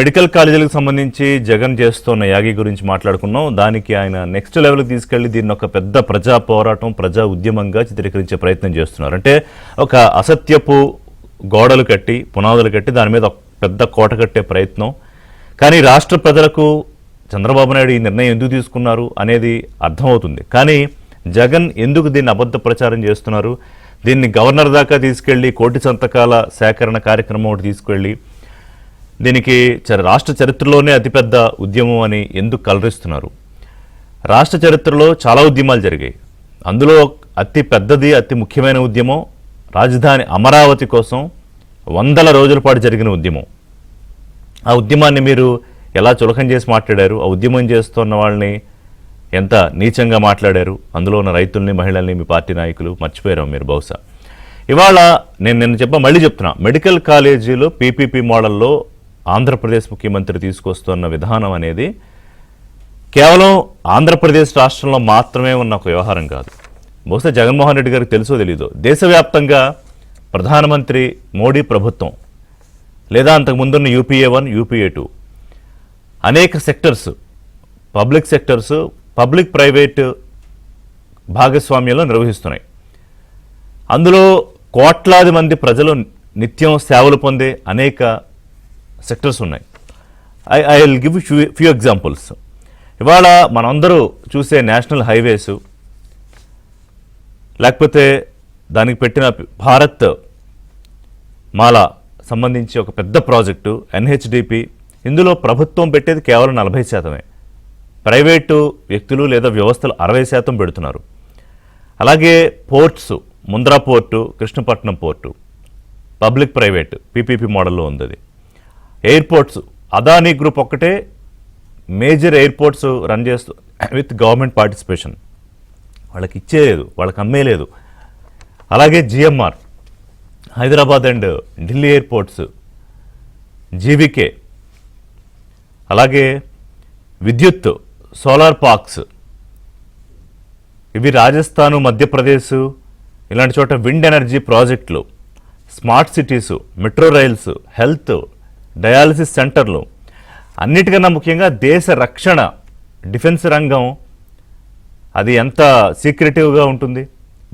Medical కాలేజీలకు సంబంధించి జగన్ చేస్తున్న యాగి గురించి మాట్లాడుకున్నాం. దానికి ఆయన నెక్స్ట్ లెవెల్కి తీసుకెళ్లి దీన్ని ఒక పెద్ద ప్రజా పోరాటం, ప్రజా ఉద్యమంగా చిత్రీకరించే ప్రయత్నం చేస్తున్నారు. అంటే ఒక అసత్యపు గోడలు కట్టి, పునాదులు కట్టి దాని మీద పెద్ద కోట కట్టే ప్రయత్నం. కానీ రాష్ట్ర ప్రజలకు చంద్రబాబు నాయుడు ఈ నిర్ణయం ఎందుకు తీసుకున్నారు అనేది అర్థమవుతుంది. కానీ జగన్ ఎందుకు దీన్ని అబద్ధ ప్రచారం చేస్తున్నారు, దీన్ని గవర్నర్ దాకా తీసుకెళ్లి కోటి సంతకాల సేకరణ కార్యక్రమం ఒకటి తీసుకెళ్లి దీనికి రాష్ట్ర చరిత్రలోనే అతిపెద్ద ఉద్యమం అని ఎందుకు కలరిస్తున్నారు? రాష్ట్ర చరిత్రలో చాలా ఉద్యమాలు జరిగాయి. అందులో అతి పెద్దది, అతి ముఖ్యమైన ఉద్యమం రాజధాని అమరావతి కోసం 100 రోజుల పాటు జరిగిన ఉద్యమం. ఆ ఉద్యమాన్ని మీరు ఎలా చులకం చేసి మాట్లాడారు? ఆ ఉద్యమం చేస్తున్న వాళ్ళని ఎంత నీచంగా మాట్లాడారు? అందులో ఉన్న రైతుల్ని, మహిళల్ని మీ పార్టీ నాయకులు మర్చిపోయారు మీరు బహుశా. ఇవాళ నేను మళ్ళీ చెప్తున్నా, మెడికల్ కాలేజీలో పీపీపీ మోడల్లో ఆంధ్రప్రదేశ్ ముఖ్యమంత్రి తీసుకొస్తున్న విధానం అనేది కేవలం ఆంధ్రప్రదేశ్ రాష్ట్రంలో మాత్రమే ఉన్న ఒక వ్యవహారం కాదు. బహుశా జగన్మోహన్ రెడ్డి గారికి తెలుసో తెలీదో, దేశవ్యాప్తంగా ప్రధానమంత్రి మోడీ ప్రభుత్వం లేదా అంతకుముందున్న యూపీఏ 1, యూపీఏ 2 అనేక sectors, public sectors, public private భాగస్వామ్యంలో నిర్వహిస్తున్నాయి. అందులో కోట్లాది మంది ప్రజలు నిత్యం సేవలు పొందే అనేక సెక్టర్స్ ఉన్నాయి. I will give few examples. ఇవాళ మనందరూ చూసే నేషనల్ హైవేసు, లేకపోతే దానికి పెట్టిన భారత్ మాల సంబంధించి ఒక పెద్ద ప్రాజెక్టు ఎన్హెచ్డిపి, ఇందులో ప్రభుత్వం పెట్టేది కేవలం 40%. ప్రైవేటు వ్యక్తులు లేదా వ్యవస్థలు 60% పెడుతున్నారు. అలాగే ports, Mundra port, Krishnapatnam port public private PPP మోడల్లో ఉంది. ఎయిర్పోర్ట్స్, అదానీ గ్రూప్ ఒక్కటే మేజర్ ఎయిర్పోర్ట్స్ రన్ చేస్తూ విత్ గవర్నమెంట్ పార్టిసిపేషన్. వాళ్ళకి ఇచ్చేలేదు, వాళ్ళకి అమ్మేలేదు. అలాగే GMR, Hyderabad and Delhi airports, GVK, అలాగే విద్యుత్, సోలార్ పార్క్స్, ఇవి రాజస్థాను, మధ్యప్రదేశ్ ఇలాంటి చోట విండ్ ఎనర్జీ ప్రాజెక్టులు, smart cities, metro rails, health, dialysis సెంటర్లు, అన్నిటికన్నా ముఖ్యంగా దేశ రక్షణ, డిఫెన్స్ రంగం అది ఎంత సీక్రెటివ్గా ఉంటుంది.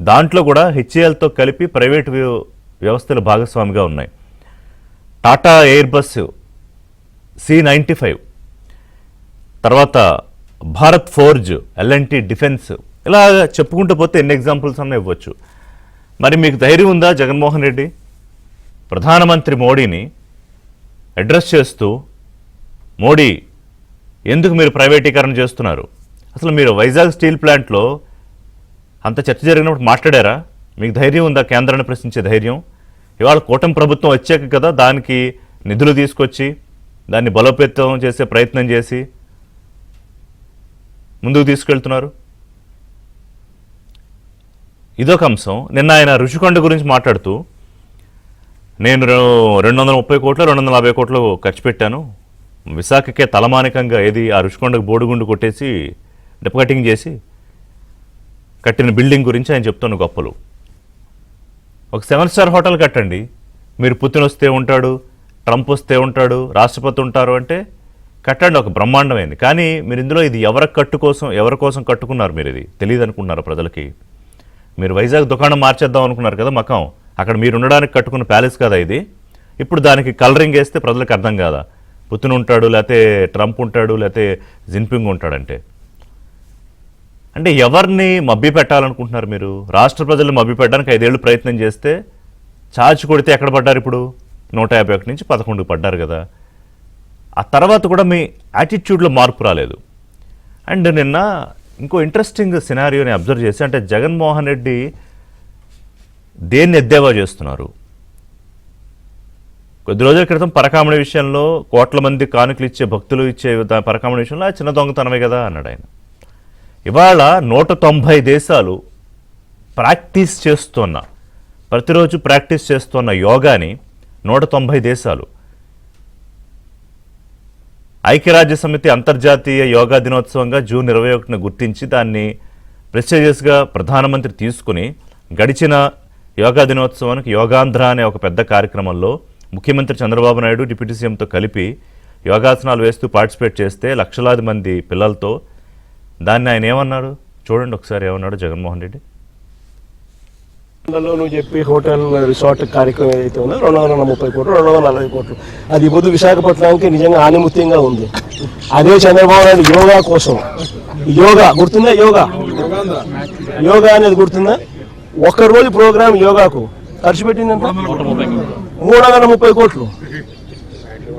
దాంట్లో కూడా హెచ్ఏఎల్తో కలిపి ప్రైవేటు వ్యవస్థలు భాగస్వామిగా ఉన్నాయి. టాటా ఎయిర్ బస్ C95, తర్వాత భారత్ ఫోర్జ్, ఎల్ఎన్టీ డిఫెన్స్, ఇలా చెప్పుకుంటూ పోతే ఎన్ని ఎగ్జాంపుల్స్ అన్నా ఇవ్వచ్చు. మరి మీకు ధైర్యం ఉందా జగన్మోహన్ రెడ్డి ప్రధానమంత్రి మోడీని అడ్రస్ చేస్తూ, మోడీ ఎందుకు మీరు ప్రైవేటీకరణ చేస్తున్నారు? అసలు మీరు వైజాగ్ స్టీల్ ప్లాంట్లో అంత చర్చ జరిగినప్పుడు మాట్లాడారా? మీకు ధైర్యం ఉందా కేంద్రాన్ని ప్రశ్నించే ధైర్యం? ఇవాళ కూటమి ప్రభుత్వం వచ్చాక కదా దానికి నిధులు తీసుకొచ్చి దాన్ని బలోపేతం చేసే ప్రయత్నం చేసి ముందుకు తీసుకెళ్తున్నారు. ఇదొక అంశం. నిన్న ఆయన రుషికొండ గురించి మాట్లాడుతూ, నేను 230 కోట్లు 250 కోట్లు ఖర్చు పెట్టాను, విశాఖకే తలమానికంగా ఏది ఆ రుషికొండకు బోడిగుండు కొట్టేసి డిపకటింగ్ చేసి కట్టిన బిల్డింగ్ గురించి ఆయన చెప్తున్న గొప్పలు. ఒక 7 స్టార్ హోటల్ కట్టండి, మీరు పుతిన్ వస్తే ఉంటాడు, ట్రంప్ వస్తే ఉంటాడు, రాష్ట్రపతి ఉంటారు అంటే కట్టండి, ఒక బ్రహ్మాండమైంది. కానీ మీరు ఇందులో ఇది ఎవరి కోసం కట్టుకున్నారు? మీరు ఇది తెలియదు అనుకున్నారు ప్రజలకి? మీరు వైజాగ్ దుకాణం మార్చేద్దాం అనుకున్నారు కదా మకం, అక్కడ మీరు ఉండడానికి కట్టుకున్న ప్యాలెస్ కదా ఇది. ఇప్పుడు దానికి కలరింగ్ వేస్తే ప్రజలకు అర్థం కాదా? పుతిన్ ఉంటాడు, లేకపోతే ట్రంప్ ఉంటాడు, లేకపోతే జిన్పింగ్ ఉంటాడంటే. అంటే ఎవరిని మభ్య పెట్టాలనుకుంటున్నారు మీరు? రాష్ట్ర ప్రజలను మభ్య పెట్టడానికి 5 ఏళ్ళు ప్రయత్నం చేస్తే ఛార్జ్ కొడితే ఎక్కడ పడ్డారు? ఇప్పుడు 151 నుంచి 11 పడ్డారు కదా. ఆ తర్వాత కూడా మీ యాటిట్యూడ్లో మార్పు రాలేదు. అండ్ నిన్న ఇంకో ఇంట్రెస్టింగ్ సినారియోని అబ్జర్వ్ చేసి, అంటే జగన్మోహన్ రెడ్డి దేన్ని ఎద్దేవా చేస్తున్నారు? కొద్ది రోజుల క్రితం పరకామణి విషయంలో కోట్ల మంది కానుకలు ఇచ్చే భక్తులు ఇచ్చే పరకామణి విషయంలో చిన్న దొంగతనమే కదా అన్నాడు ఆయన. ఇవాళ 190 దేశాలు ప్రతిరోజు ప్రాక్టీస్ చేస్తున్న యోగాని 190 దేశాలు ఐక్యరాజ్య సమితి అంతర్జాతీయ యోగా దినోత్సవంగా జూన్ 21న గుర్తించి దాన్ని ప్రెస్టీజియస్గా ప్రధానమంత్రి తీసుకుని గడిచిన యోగా దినోత్సవానికి యోగాంధ్ర అనే ఒక పెద్ద కార్యక్రమంలో ముఖ్యమంత్రి చంద్రబాబు నాయుడు డిప్యూటీ సీఎంతో కలిపి యోగాసనాలు వేస్తూ పార్టిసిపేట్ చేస్తే లక్షలాది మంది పిల్లలతో దాన్ని ఆయన ఏమన్నాడు చూడండి ఒకసారి ఏమన్నాడు జగన్మోహన్ రెడ్డి. నువ్వు చెప్పి హోటల్ రిసార్ట్ కార్యక్రమం ఏదైతే ఉందో 230 కోట్లు 240 కోట్లు అది పొద్దు విశాఖపట్నానికి నిజంగా ఆనిముత్యంగా ఉంది. అదే చంద్రబాబు నాయుడు యోగా కోసం యోగా గుర్తుందా? యోగా అనేది గుర్తుందా? ఒక్కరోజు ప్రోగ్రామ్ యోగాకు ఖర్చు పెట్టిందంట 330 కోట్లు.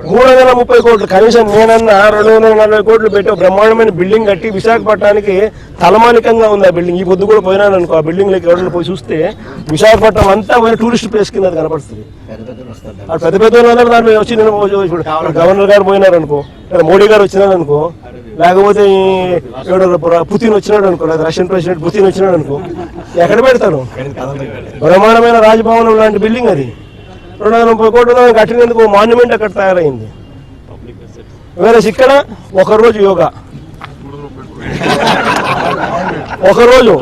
330 కోట్లు కనీసం నేనన్నా 240 కోట్లు పెట్టి బ్రహ్మాండమైన బిల్డింగ్ కట్టి విశాఖపట్నానికి తలమానికంగా ఉంది ఆ బిల్డింగ్. ఈ పొద్దు కూడా పోయినాను అనుకో, ఆ బిల్డింగ్ లోకి ఎవరైనా పోయి చూస్తే విశాఖపట్నం అంతా టూరిస్ట్ ప్లేస్ కింద కనపడుతుంది. పెద్ద పెద్ద దాంట్లో వచ్చి ఇప్పుడు గవర్నర్ గారు పోయినారు అనుకో, మోడీ గారు వచ్చినారు అనుకో, లేకపోతే పుతిన్ వచ్చినాడు అనుకో, లేదా రష్యన్ ప్రెసిడెంట్ పుతిన్ వచ్చినాడు అనుకో, ఎక్కడ పెడతాను? బ్రహ్మాండమైన రాజభవనం లాంటి బిల్డింగ్ అది 230 కోట్లు కట్టినందుకు మాన్యుమెంట్ అక్కడ తయారైంది. వేరే ఇక్కడ ఒకరోజు యోగా, ఒకరోజు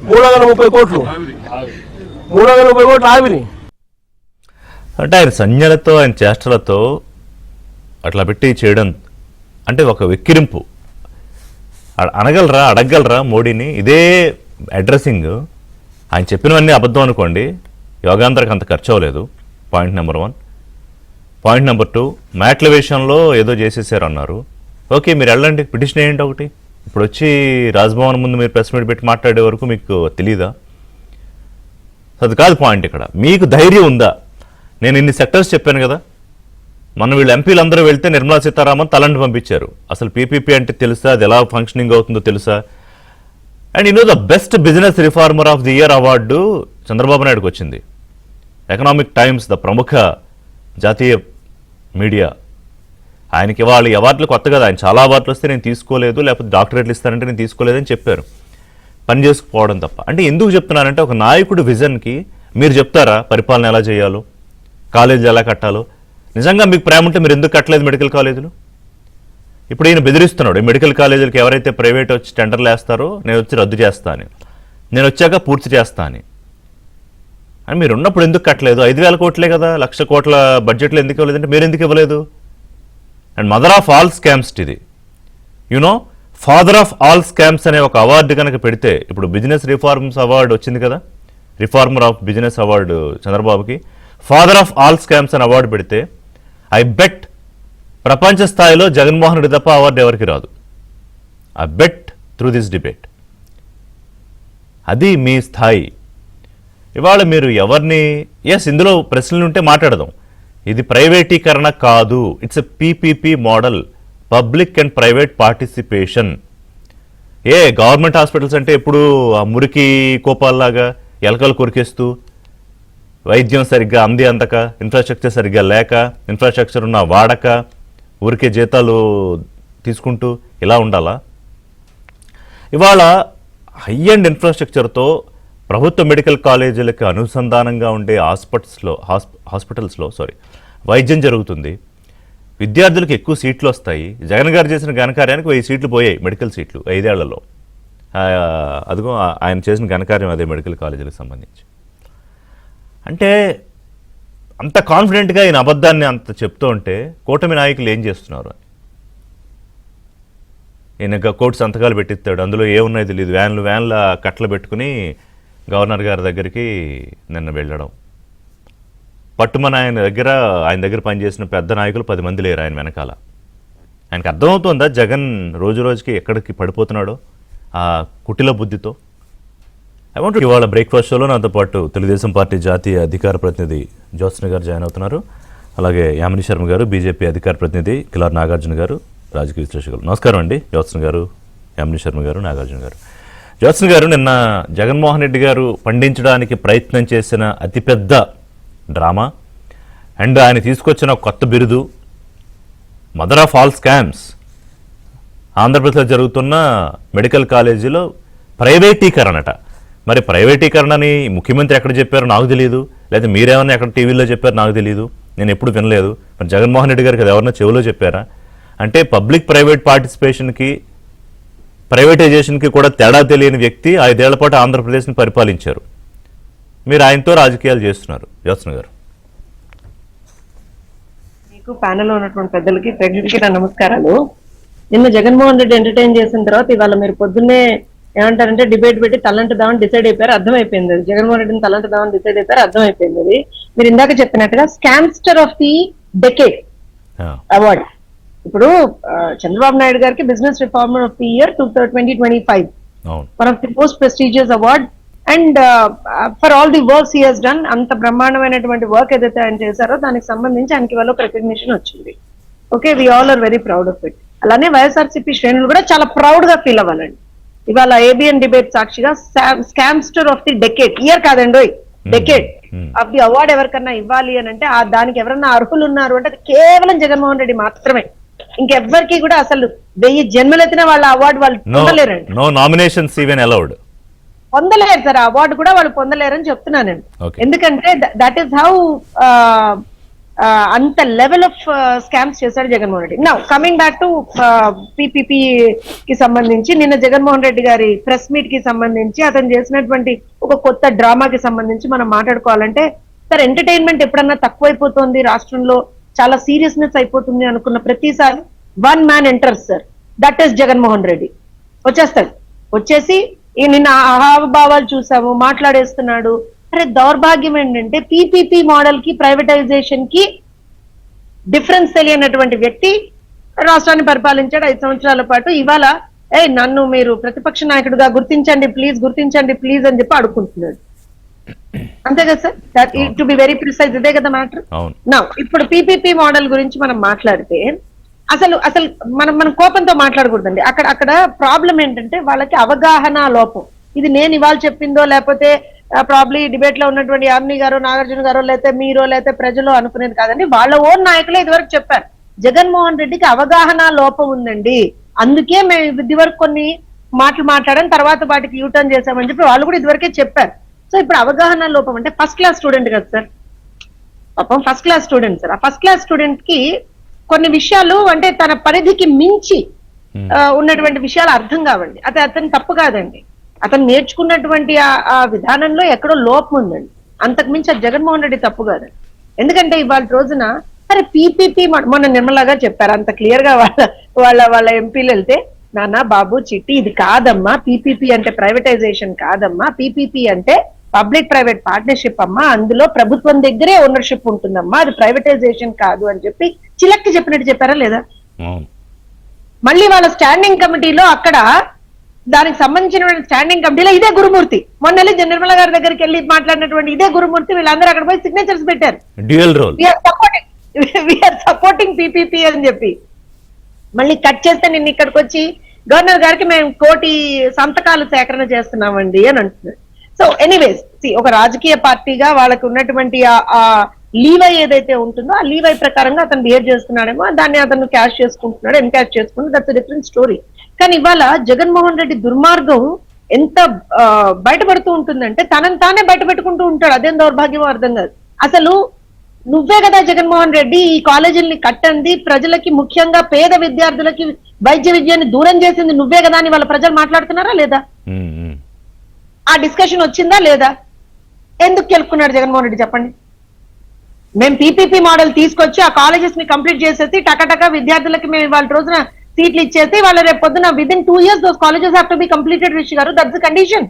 330 కోట్లు, 330 కోట్లు ఆవిరి. అంటే ఆయన సంజ్ఞలతో ఆయన చేష్టలతో అట్లా పెట్టి చేయడం అంటే ఒక వెక్కిరింపు. అడగలరా మోడీని? ఇదే అడ్రస్సింగ్ ఆయన చెప్పినవన్నీ అబద్ధం అనుకోండి, యోగాంతరకు అంత ఖర్చు అవ్వలేదు. Point number 1. పాయింట్ నెంబర్ 2, మ్యాట్ల విషయంలో ఏదో చేసేసారు అన్నారు. ఓకే, మీరు వెళ్ళండి, పిటిషన్ వేయండి ఒకటి. ఇప్పుడు వచ్చి రాజ్భవన్ ముందు మీరు ప్రెస్ మీట్ పెట్టి మాట్లాడే వరకు మీకు తెలీదా? అది కాదు పాయింట్. ఇక్కడ మీకు ధైర్యం ఉందా? నేను ఇన్ని సెక్టర్స్ చెప్పాను కదా, మన వీళ్ళు ఎంపీలు అందరూ వెళ్తే నిర్మలా సీతారామన్ తలంటి పంపించారు. అసలు పీపీపీ అంటే తెలుసా? అది ఎలా ఫంక్షనింగ్ అవుతుందో తెలుసా? And the best business reformer of the year award Chandrababu నాయుడుకి వచ్చింది. ఎకనామిక్ టైమ్స్, ద ప్రముఖ జాతీయ మీడియా, ఆయనకి ఇవాళ అవార్డులు కొత్త కదా, ఆయన చాలా అవార్డులు వస్తే నేను తీసుకోలేదు, లేకపోతే డాక్టరేట్లు ఇస్తానంటే నేను తీసుకోలేదని చెప్పారు. పని చేసుకుపోవడం తప్ప. అంటే ఎందుకు చెప్తున్నానంటే ఒక నాయకుడు విజన్కి మీరు చెప్తారా పరిపాలన ఎలా చేయాలో, కాలేజీలు ఎలా కట్టాలో? నిజంగా మీకు ప్రేమ ఉంటే మీరు ఎందుకు కట్టలేదు మెడికల్ కాలేజీలు? ఇప్పుడు ఈయన బెదిరిస్తున్నాడు, మెడికల్ కాలేజీలకి ఎవరైతే ప్రైవేట్ వచ్చి టెండర్లు వేస్తారో నేను వచ్చి రద్దు చేస్తాను, నేను వచ్చాక పూర్తి చేస్తాను అని మీరు ఉన్నప్పుడు ఎందుకు కట్టలేదు? 5,000 కోట్లే కదా, 1,00,000 కోట్ల బడ్జెట్లో ఎందుకు ఇవ్వలేదంటే మీరు ఎందుకు ఇవ్వలేదు? And mother of all scams ఇది, ఫాదర్ ఆఫ్ ఆల్ స్కామ్స్ అనే ఒక అవార్డు కనుక పెడితే, ఇప్పుడు బిజినెస్ రిఫార్మ్స్ అవార్డు వచ్చింది కదా, రిఫార్మర్ ఆఫ్ బిజినెస్ అవార్డు చంద్రబాబుకి, ఫాదర్ ఆఫ్ ఆల్ స్కామ్స్ అని అవార్డు పెడితే ఐ బెట్ ప్రపంచ స్థాయిలో జగన్మోహన్ రెడ్డి తప్ప అవార్డు ఎవరికి రాదు. I bet through this debate. అది మీ స్థాయి. ఇవాళ మీరు ఎవరిని ఇందులో ప్రశ్నలు ఉంటే మాట్లాడదాం. ఇది ప్రైవేటీకరణ కాదు, it's a PPP model, public and private participation. Government hospitals అంటే ఎప్పుడు ఆ మురికి కోపాల్లాగా ఎలకలు కొరికేస్తూ, వైద్యం సరిగ్గా అంది అందక, ఇన్ఫ్రాస్ట్రక్చర్ సరిగ్గా లేక, ఇన్ఫ్రాస్ట్రక్చర్ ఉన్న వాడక, ఊరికే జీతాలు తీసుకుంటూ ఇలా ఉండాలా? ఇవాళ హై అండ్ ఇన్ఫ్రాస్ట్రక్చర్తో ప్రభుత్వ మెడికల్ కాలేజీలకు అనుసంధానంగా ఉండే హాస్పిటల్స్లో వైద్యం జరుగుతుంది. విద్యార్థులకు ఎక్కువ సీట్లు వస్తాయి. జగన్ గారు చేసిన ఘనకార్యానికి 1000 సీట్లు పోయాయి, మెడికల్ సీట్లు 5 ఏళ్లలో. అదిగో ఆయన చేసిన ఘనకార్యం అదే మెడికల్ కాలేజీలకు సంబంధించి. అంటే అంత కాన్ఫిడెంట్గా ఈయన అబద్ధాన్ని అంత చెప్తూ ఉంటే కూటమి నాయకులు ఏం చేస్తున్నారు? ఈయన కోర్టు సంతకాలు పెట్టిస్తాడు, అందులో ఏమున్నాయో తెలియదు. వ్యాన్ల కట్టలు పెట్టుకుని గవర్నర్ గారి దగ్గరికి నిన్న వెళ్ళడం. పట్టుమని ఆయన దగ్గర పనిచేసిన పెద్ద నాయకులు 10 మంది లేరు ఆయన వెనకాల. ఆయనకు అర్థమవుతుందా జగన్ రోజు రోజుకి ఎక్కడికి పడిపోతున్నాడో ఆ కుటిల బుద్ధితో? ఇవాళ బ్రేక్ఫాస్ట్ షోలో నాతో పాటు తెలుగుదేశం పార్టీ జాతీయ అధికార ప్రతినిధి జ్యోత్స్న గారు జాయిన్ అవుతున్నారు. అలాగే యామిని శర్మ గారు, బీజేపీ అధికార ప్రతినిధి కిలార్ నాగార్జున గారు, రాజకీయ విశ్లేషకులు. నమస్కారం అండి జ్యోత్స్న గారు, యామిని శర్మ గారు, నాగార్జున గారు. జ్యోత్స్న గారు, నిన్న జగన్మోహన్ రెడ్డి గారు పండించడానికి ప్రయత్నం చేసిన అతిపెద్ద డ్రామా అండ్ ఆయన తీసుకొచ్చిన కొత్త బిరుదు మదర్ ఆఫ్ ఆల్ స్కామ్స్, ఆంధ్రప్రదేశ్లో జరుగుతున్న మెడికల్ కాలేజీలో ప్రైవేటీకరణట. మరి ప్రైవేటీకరణని ముఖ్యమంత్రి ఎక్కడ చెప్పారో నాకు తెలియదు, లేదా మీరేమన్నా ఎక్కడ టీవీలో చెప్పారో నాకు తెలియదు, నేను ఎప్పుడు వినలేదు. మరి జగన్మోహన్ రెడ్డి గారికి అది ఎవరన్నా చెవిలో చెప్పారా? అంటే పబ్లిక్ ప్రైవేట్ పార్టిసిపేషన్కి, ప్రైవేటైజేషన్కి కూడా తేడా తెలియని వ్యక్తి 5 ఏళ్ల పాటు ఆంధ్రప్రదేశ్ని పరిపాలించారు. మీరు ఆయనతో రాజకీయాలు చేస్తున్నారు. జ్యోత్స్న గారు, మీకు ప్యానెల్ లో ఉన్నటువంటి పెద్దలకి ప్రేక్షకులకి నా నమస్కారాలు. నిన్న జగన్మోహన్ రెడ్డి ఎంటర్టైన్ చేసిన తర్వాత ఇవాళ మీరు పొద్దున్నే ఏమంటారంటే డిబేట్ పెట్టి తలంటుదామని డిసైడ్ అయిపోయారు, అర్థమైపోయింది అది. జగన్మోహన్ రెడ్డిని తలంటుదామని డిసైడ్ అయిపోయారు, అర్థమైపోయింది అది. మీరు ఇందాక చెప్పినట్టుగా scamster of the decade award ఇప్పుడు చంద్రబాబు నాయుడు గారికి business reformer of the year 2025 one of the most prestigious award and for all the works he has done. అంత బ్రహ్మాండమైనటువంటి వర్క్ ఏదైతే ఆయన చేశారో దానికి సంబంధించి ఆయనకి ఇవాళ ఒక రికగ్నిషన్ వచ్చింది. Okay, we all are very proud of it. అలానే వైఎస్ఆర్సీపీ శ్రేణులు కూడా చాలా ప్రౌడ్ గా ఫీల్ అవ్వాలండి. ఇవాళ ఏబిఎన్ డిబేట్ సాక్షిగా scamster of the decade, year కాదండి, డెకేడ్ ఆఫ్ ది అవార్డ్ ఎవరికన్నా ఇవ్వాలి అని అంటే దానికి ఎవరన్నా అర్హులు ఉన్నారు అంటే అది కేవలం జగన్మోహన్ రెడ్డి మాత్రమే. ఇంకెవ్వరికి కూడా అసలు 1000 జన్మలెత్తిన వాళ్ళ అవార్డు వాళ్ళు పొందలేరండి. No nominations even allowed. పొందలేరు సార్, అవార్డు కూడా వాళ్ళు పొందలేరని చెప్తున్నానండి. ఎందుకంటే దట్ ఈస్ హౌ అంత లెవెల్ ఆఫ్ స్కామ్స్ చేశాడు Jaganmohan Reddy. Now coming back to PPP కి సంబంధించి నిన్న జగన్మోహన్ రెడ్డి గారి ప్రెస్ మీట్ కి సంబంధించి అతను చేసినటువంటి ఒక కొత్త డ్రామాకి సంబంధించి మనం మాట్లాడుకోవాలంటే, సార్ ఎంటర్టైన్మెంట్ ఎప్పుడన్నా తక్కువైపోతుంది రాష్ట్రంలో, చాలా సీరియస్నెస్ అయిపోతుంది అనుకున్న ప్రతిసారి one man enters sir, that is Jaganmohan Reddy. వచ్చేస్తాడు, వచ్చేసి నిన్న హావభావాలు చూసాము, మాట్లాడేస్తున్నాడు. అరే దౌర్భాగ్యం ఏంటంటే పీపీపీ మోడల్ కి ప్రైవేటైజేషన్ కి డిఫరెన్స్ తెలియనటువంటి వ్యక్తి రాష్ట్రాన్ని పరిపాలించాడు 5 సంవత్సరాల పాటు. ఇవాళ నన్ను మీరు ప్రతిపక్ష నాయకుడిగా గుర్తించండి ప్లీజ్ అని చెప్పి అడుగుకుంటున్నాడు. అంతే కదా sir, to be very precise, ఇదే కదా మ్యాటర్. నా ఇప్పుడు పీపీపీ మోడల్ గురించి మనం మాట్లాడితే అసలు మనం కోపంతో మాట్లాడకూడదండి. అక్కడ ప్రాబ్లం ఏంటంటే వాళ్ళకి అవగాహన లోపం. ఇది నేను ఇవాళ చెప్పిందో లేకపోతే ప్రాబ్లీ డిబేట్ లో ఉన్నటువంటి యామిని గారు, నాగార్జున గారు, లేకపోతే మీరో లేకపోతే ప్రజలు అనుకునేది కాదండి. వాళ్ళ ఓన్ నాయకులే ఇదివరకు చెప్పారు జగన్మోహన్ రెడ్డికి అవగాహన లోపం ఉందండి, అందుకే మేము ఇదివరకు కొన్ని మాటలు మాట్లాడడం తర్వాత వాటికి యూటర్న్ చేశామని చెప్పి వాళ్ళు కూడా ఇదివరకే చెప్పారు. సో ఇప్పుడు అవగాహన లోపం అంటే ఫస్ట్ క్లాస్ స్టూడెంట్ కదా సార్, పాపం ఫస్ట్ క్లాస్ స్టూడెంట్ సార్. ఆ ఫస్ట్ క్లాస్ స్టూడెంట్ కి కొన్ని విషయాలు అంటే తన పరిధికి మించి ఉన్నటువంటి విషయాలు అర్థం కావండి. అతని తప్పు కాదండి, అతను నేర్చుకున్నటువంటి ఆ విధానంలో ఎక్కడో లోపం ఉందండి, అంతకు మించి అది జగన్మోహన్ రెడ్డి తప్పు కాదండి. ఎందుకంటే ఇవాళ రోజున సరే పీపీపీ మొన్న నిర్మలా గారు చెప్పారు అంత క్లియర్ గా, వాళ్ళ ఎంపీలు వెళ్తే నాన్న బాబు చిట్టి ఇది కాదమ్మా, పీపీపీ అంటే ప్రైవేటైజేషన్ కాదమ్మా, పీపీపీ అంటే పబ్లిక్ ప్రైవేట్ పార్ట్నర్షిప్ అమ్మా, అందులో ప్రభుత్వం దగ్గరే ఓనర్షిప్ ఉంటుందమ్మా, అది ప్రైవేటైజేషన్ కాదు అని చెప్పి చిలక్కి చెప్పినట్టు చెప్పారా లేదా? మళ్ళీ వాళ్ళ స్టాండింగ్ కమిటీలో అక్కడ దానికి సంబంధించిన స్టాండింగ్ కమిటీలో ఇదే గురుమూర్తి మొన్న నిర్మల గారి దగ్గరికి వెళ్ళి మాట్లాడినటువంటి ఇదే గురుమూర్తి వీళ్ళందరూ అక్కడ పోయి సిగ్నేచర్స్ పెట్టారు, వీఆర్ సపోర్టింగ్ పీపీపీ అని చెప్పి. మళ్ళీ కట్ చేస్తే నిన్న ఇక్కడికి వచ్చి గవర్నర్ గారికి మేము 1 కోటి సంతకాలు సేకరణ చేస్తున్నామండి అని అంటున్నారు. సో ఎనీవేస్ ఒక రాజకీయ పార్టీగా వాళ్ళకి ఉన్నటువంటి ఆ లీవై ఏదైతే ఉంటుందో ఆ లీవై ప్రకారంగా అతను బిహేవ్ చేస్తున్నాడేమో, దాన్ని అతను క్యాష్ చేసుకుంటున్నాడు, ఎన్కాష్ చేసుకుంటున్నాడు, దట్స్ డిఫరెంట్ స్టోరీ. కానీ ఇవాళ జగన్మోహన్ రెడ్డి దుర్మార్గం ఎంత బయటపడుతూ ఉంటుందంటే తనని తానే బయట పెట్టుకుంటూ ఉంటాడు. అదేం దౌర్భాగ్యమో అర్థం కాదు. అసలు నువ్వే కదా జగన్మోహన్ రెడ్డి ఈ కాలేజీల్ని కట్టండి, ప్రజలకి ముఖ్యంగా పేద విద్యార్థులకి వైద్య విద్యని దూరం చేసింది నువ్వే కదా అని వాళ్ళ ప్రజలు మాట్లాడుతున్నారా లేదా? ఆ డిస్కషన్ వచ్చిందా లేదా? ఎందుకు గెలుపుకున్నాడు జగన్మోహన్ రెడ్డి చెప్పండి? మేము పీపీపీ మోడల్ తీసుకొచ్చి ఆ కాలేజెస్ ని కంప్లీట్ చేసేసి టకటక విద్యార్థులకి మేము ఇవాళ రోజున సీట్లు ఇచ్చేసి వాళ్ళ రేపు పొద్దున within 2 years those colleges have to be completed Rishi గారు, దట్స్ ది కండిషన్.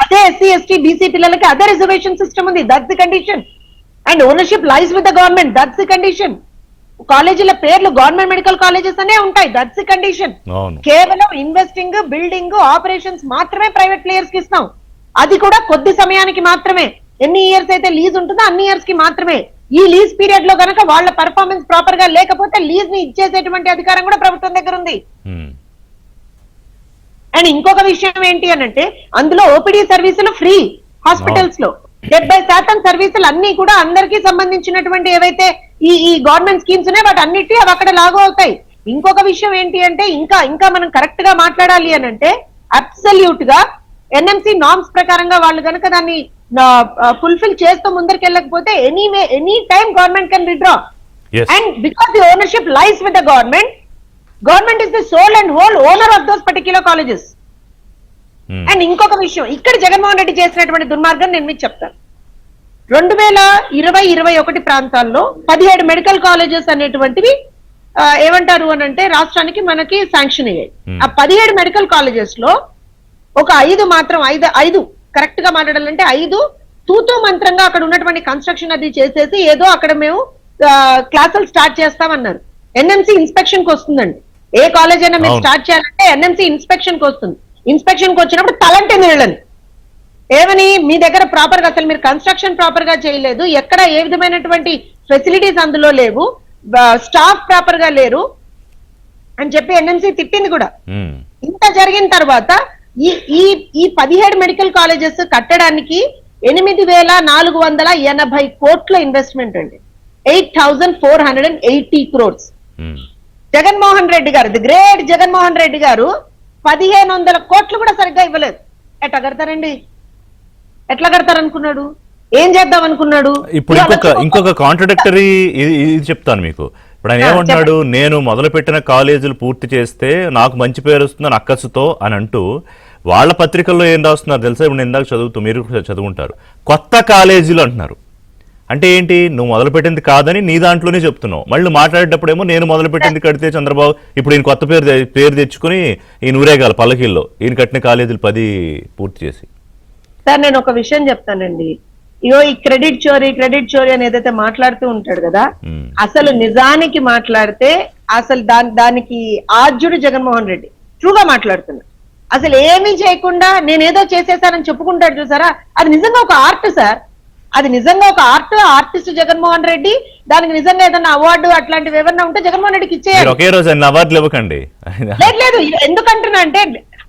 అదే ఎస్సీ ఎస్టీ బీసీ పిల్లలకి అదే రిజర్వేషన్ సిస్టమ్ ఉంది, that's the condition. And ownership lies with the government, that's the condition. కాలేజీల పేర్లు గవర్నమెంట్ మెడికల్ కాలేజెస్ అనే ఉంటాయి, that's the condition. కేవలం ఇన్వెస్టింగ్ బిల్డింగ్ ఆపరేషన్స్ మాత్రమే ప్రైవేట్ ప్లేయర్స్ కి ఇస్తాం, అది కూడా కొద్ది సమయానికి మాత్రమే. ఎన్ని ఇయర్స్ అయితే లీజ్ ఉంటుందో అన్ని ఇయర్స్ కి మాత్రమే. ఈ లీజ్ పీరియడ్ లో కనుక వాళ్ళ పర్ఫార్మెన్స్ ప్రాపర్ గా లేకపోతే లీజ్ ని ఇచ్చేసేటువంటి అధికారం కూడా ప్రభుత్వం దగ్గర ఉంది. అండ్ ఇంకొక విషయం ఏంటి అనంటే అందులో ఓపీడీ సర్వీసులు ఫ్రీ, హాస్పిటల్స్ లో 70% సర్వీసులు అన్ని కూడా అందరికీ సంబంధించినటువంటి ఏవైతే ఈ గవర్నమెంట్ స్కీమ్స్ ఉన్నాయి వాటి అన్నిటి అవి అక్కడ లాగూ అవుతాయి. ఇంకొక విషయం ఏంటి అంటే ఇంకా మనం కరెక్ట్ గా మాట్లాడాలి అనంటే అబ్సల్యూట్ గా ఎన్ఎంసీ నార్మ్స్ ప్రకారంగా వాళ్ళు కనుక దాన్ని ఫుల్ఫిల్ చేస్తూ ముందరికి వెళ్ళకపోతే any time government can withdraw. And because the ownership lies with the government is the sole and whole owner of those particular colleges. అండ్ ఇంకొక విషయం ఇక్కడ జగన్మోహన్ రెడ్డి చేసినటువంటి దుర్మార్గం నేను మీకు చెప్తాను. 2020-21 ప్రాంతాల్లో 17 మెడికల్ కాలేజెస్ అనేటువంటివి ఏమంటారు అని అంటే రాష్ట్రానికి మనకి శాంక్షన్ అయ్యాయి. ఆ 17 మెడికల్ కాలేజెస్ లో ఒక 5 మాత్రం 5 కరెక్ట్ గా మాట్లాడాలంటే 5 తూతూ మంత్రంగా అక్కడ ఉన్నటువంటి కన్స్ట్రక్షన్ అది చేసేసి ఏదో అక్కడ మేము క్లాసులు స్టార్ట్ చేస్తామన్నారు. ఎన్ఎంసీ ఇన్స్పెక్షన్ కి వస్తుందండి. ఏ కాలేజ్ అయినా మీరు స్టార్ట్ చేయాలంటే ఎన్ఎంసీ ఇన్స్పెక్షన్ కి వస్తుంది. ఇన్స్పెక్షన్ కి వచ్చినప్పుడు తలంటే నీళ్ళని ఏమని మీ దగ్గర ప్రాపర్ గా అసలు మీరు కన్స్ట్రక్షన్ ప్రాపర్ గా చేయలేదు, ఎక్కడ ఏ విధమైనటువంటి ఫెసిలిటీస్ అందులో లేవు, స్టాఫ్ ప్రాపర్ గా లేరు అని చెప్పి ఎన్ఎంసీ తిట్టింది కూడా. ఇంత జరిగిన తర్వాత ఈ 17 మెడికల్ కాలేజెస్ కట్టడానికి 8,480 కోట్ల ఇన్వెస్ట్మెంట్ అండి. 8,480 crores. జగన్మోహన్ రెడ్డి గారు, ది గ్రేట్ జగన్మోహన్ రెడ్డి గారు 1,500 కోట్లు కూడా సరిగ్గా ఇవ్వలేదు. ఎట్లా కడతారండి? ఎట్లా కడతారు అనుకున్నాడు? ఏం చేద్దాం అనుకున్నాడు? ఇప్పుడు ఇంకొక కాంట్రడిక్టరీ ఇది చెప్తాను మీకు. ఇప్పుడు ఆయన ఏమంటున్నాడు, నేను మొదలుపెట్టిన కాలేజీలు పూర్తి చేస్తే నాకు మంచి పేరు వస్తుందని అక్కసుతో అని అంటూ వాళ్ళ పత్రికల్లో ఏం రాస్తున్నారు తెలుసా? ఇప్పుడు నేను ఇందాక మీరు చదువుకుంటారు, కొత్త కాలేజీలు అంటున్నారు. అంటే ఏంటి? నువ్వు మొదలుపెట్టింది కాదని నీ దాంట్లోనే చెప్తున్నావు. మళ్ళీ మాట్లాడేటప్పుడేమో నేను మొదలుపెట్టింది కడితే చంద్రబాబు ఇప్పుడు ఈయన కొత్త పేరు తెచ్చుకుని ఈయన ఊరేగాలి పల్లకిల్లో ఈయన కట్టిన కాలేజీలు 10 పూర్తి చేసి. సార్ నేను ఒక విషయం చెప్తానండి. ఇగో ఈ క్రెడిట్ చోరీ అని ఏదైతే మాట్లాడుతూ ఉంటాడు కదా, అసలు నిజానికి మాట్లాడితే అసలు దానికి ఆద్యుడు జగన్మోహన్ రెడ్డి ట్రూగా మాట్లాడుతున్నా. అసలు ఏమీ చేయకుండా నేనేదో చేసేసానని చెప్పుకుంటాడు చూసారా, అది నిజంగా ఒక ఆర్ట్ సార్. అది నిజంగా ఒక ఆర్టిస్ట్ జగన్మోహన్ రెడ్డి. దానికి నిజంగా ఏదైనా అవార్డు అట్లాంటివి ఏమన్నా ఉంటే జగన్మోహన్ రెడ్డికి ఇచ్చేయాలి. ఒకే రోజు అవార్డులు ఇవ్వకండి. లేదు ఎందుకంటున్నా అంటే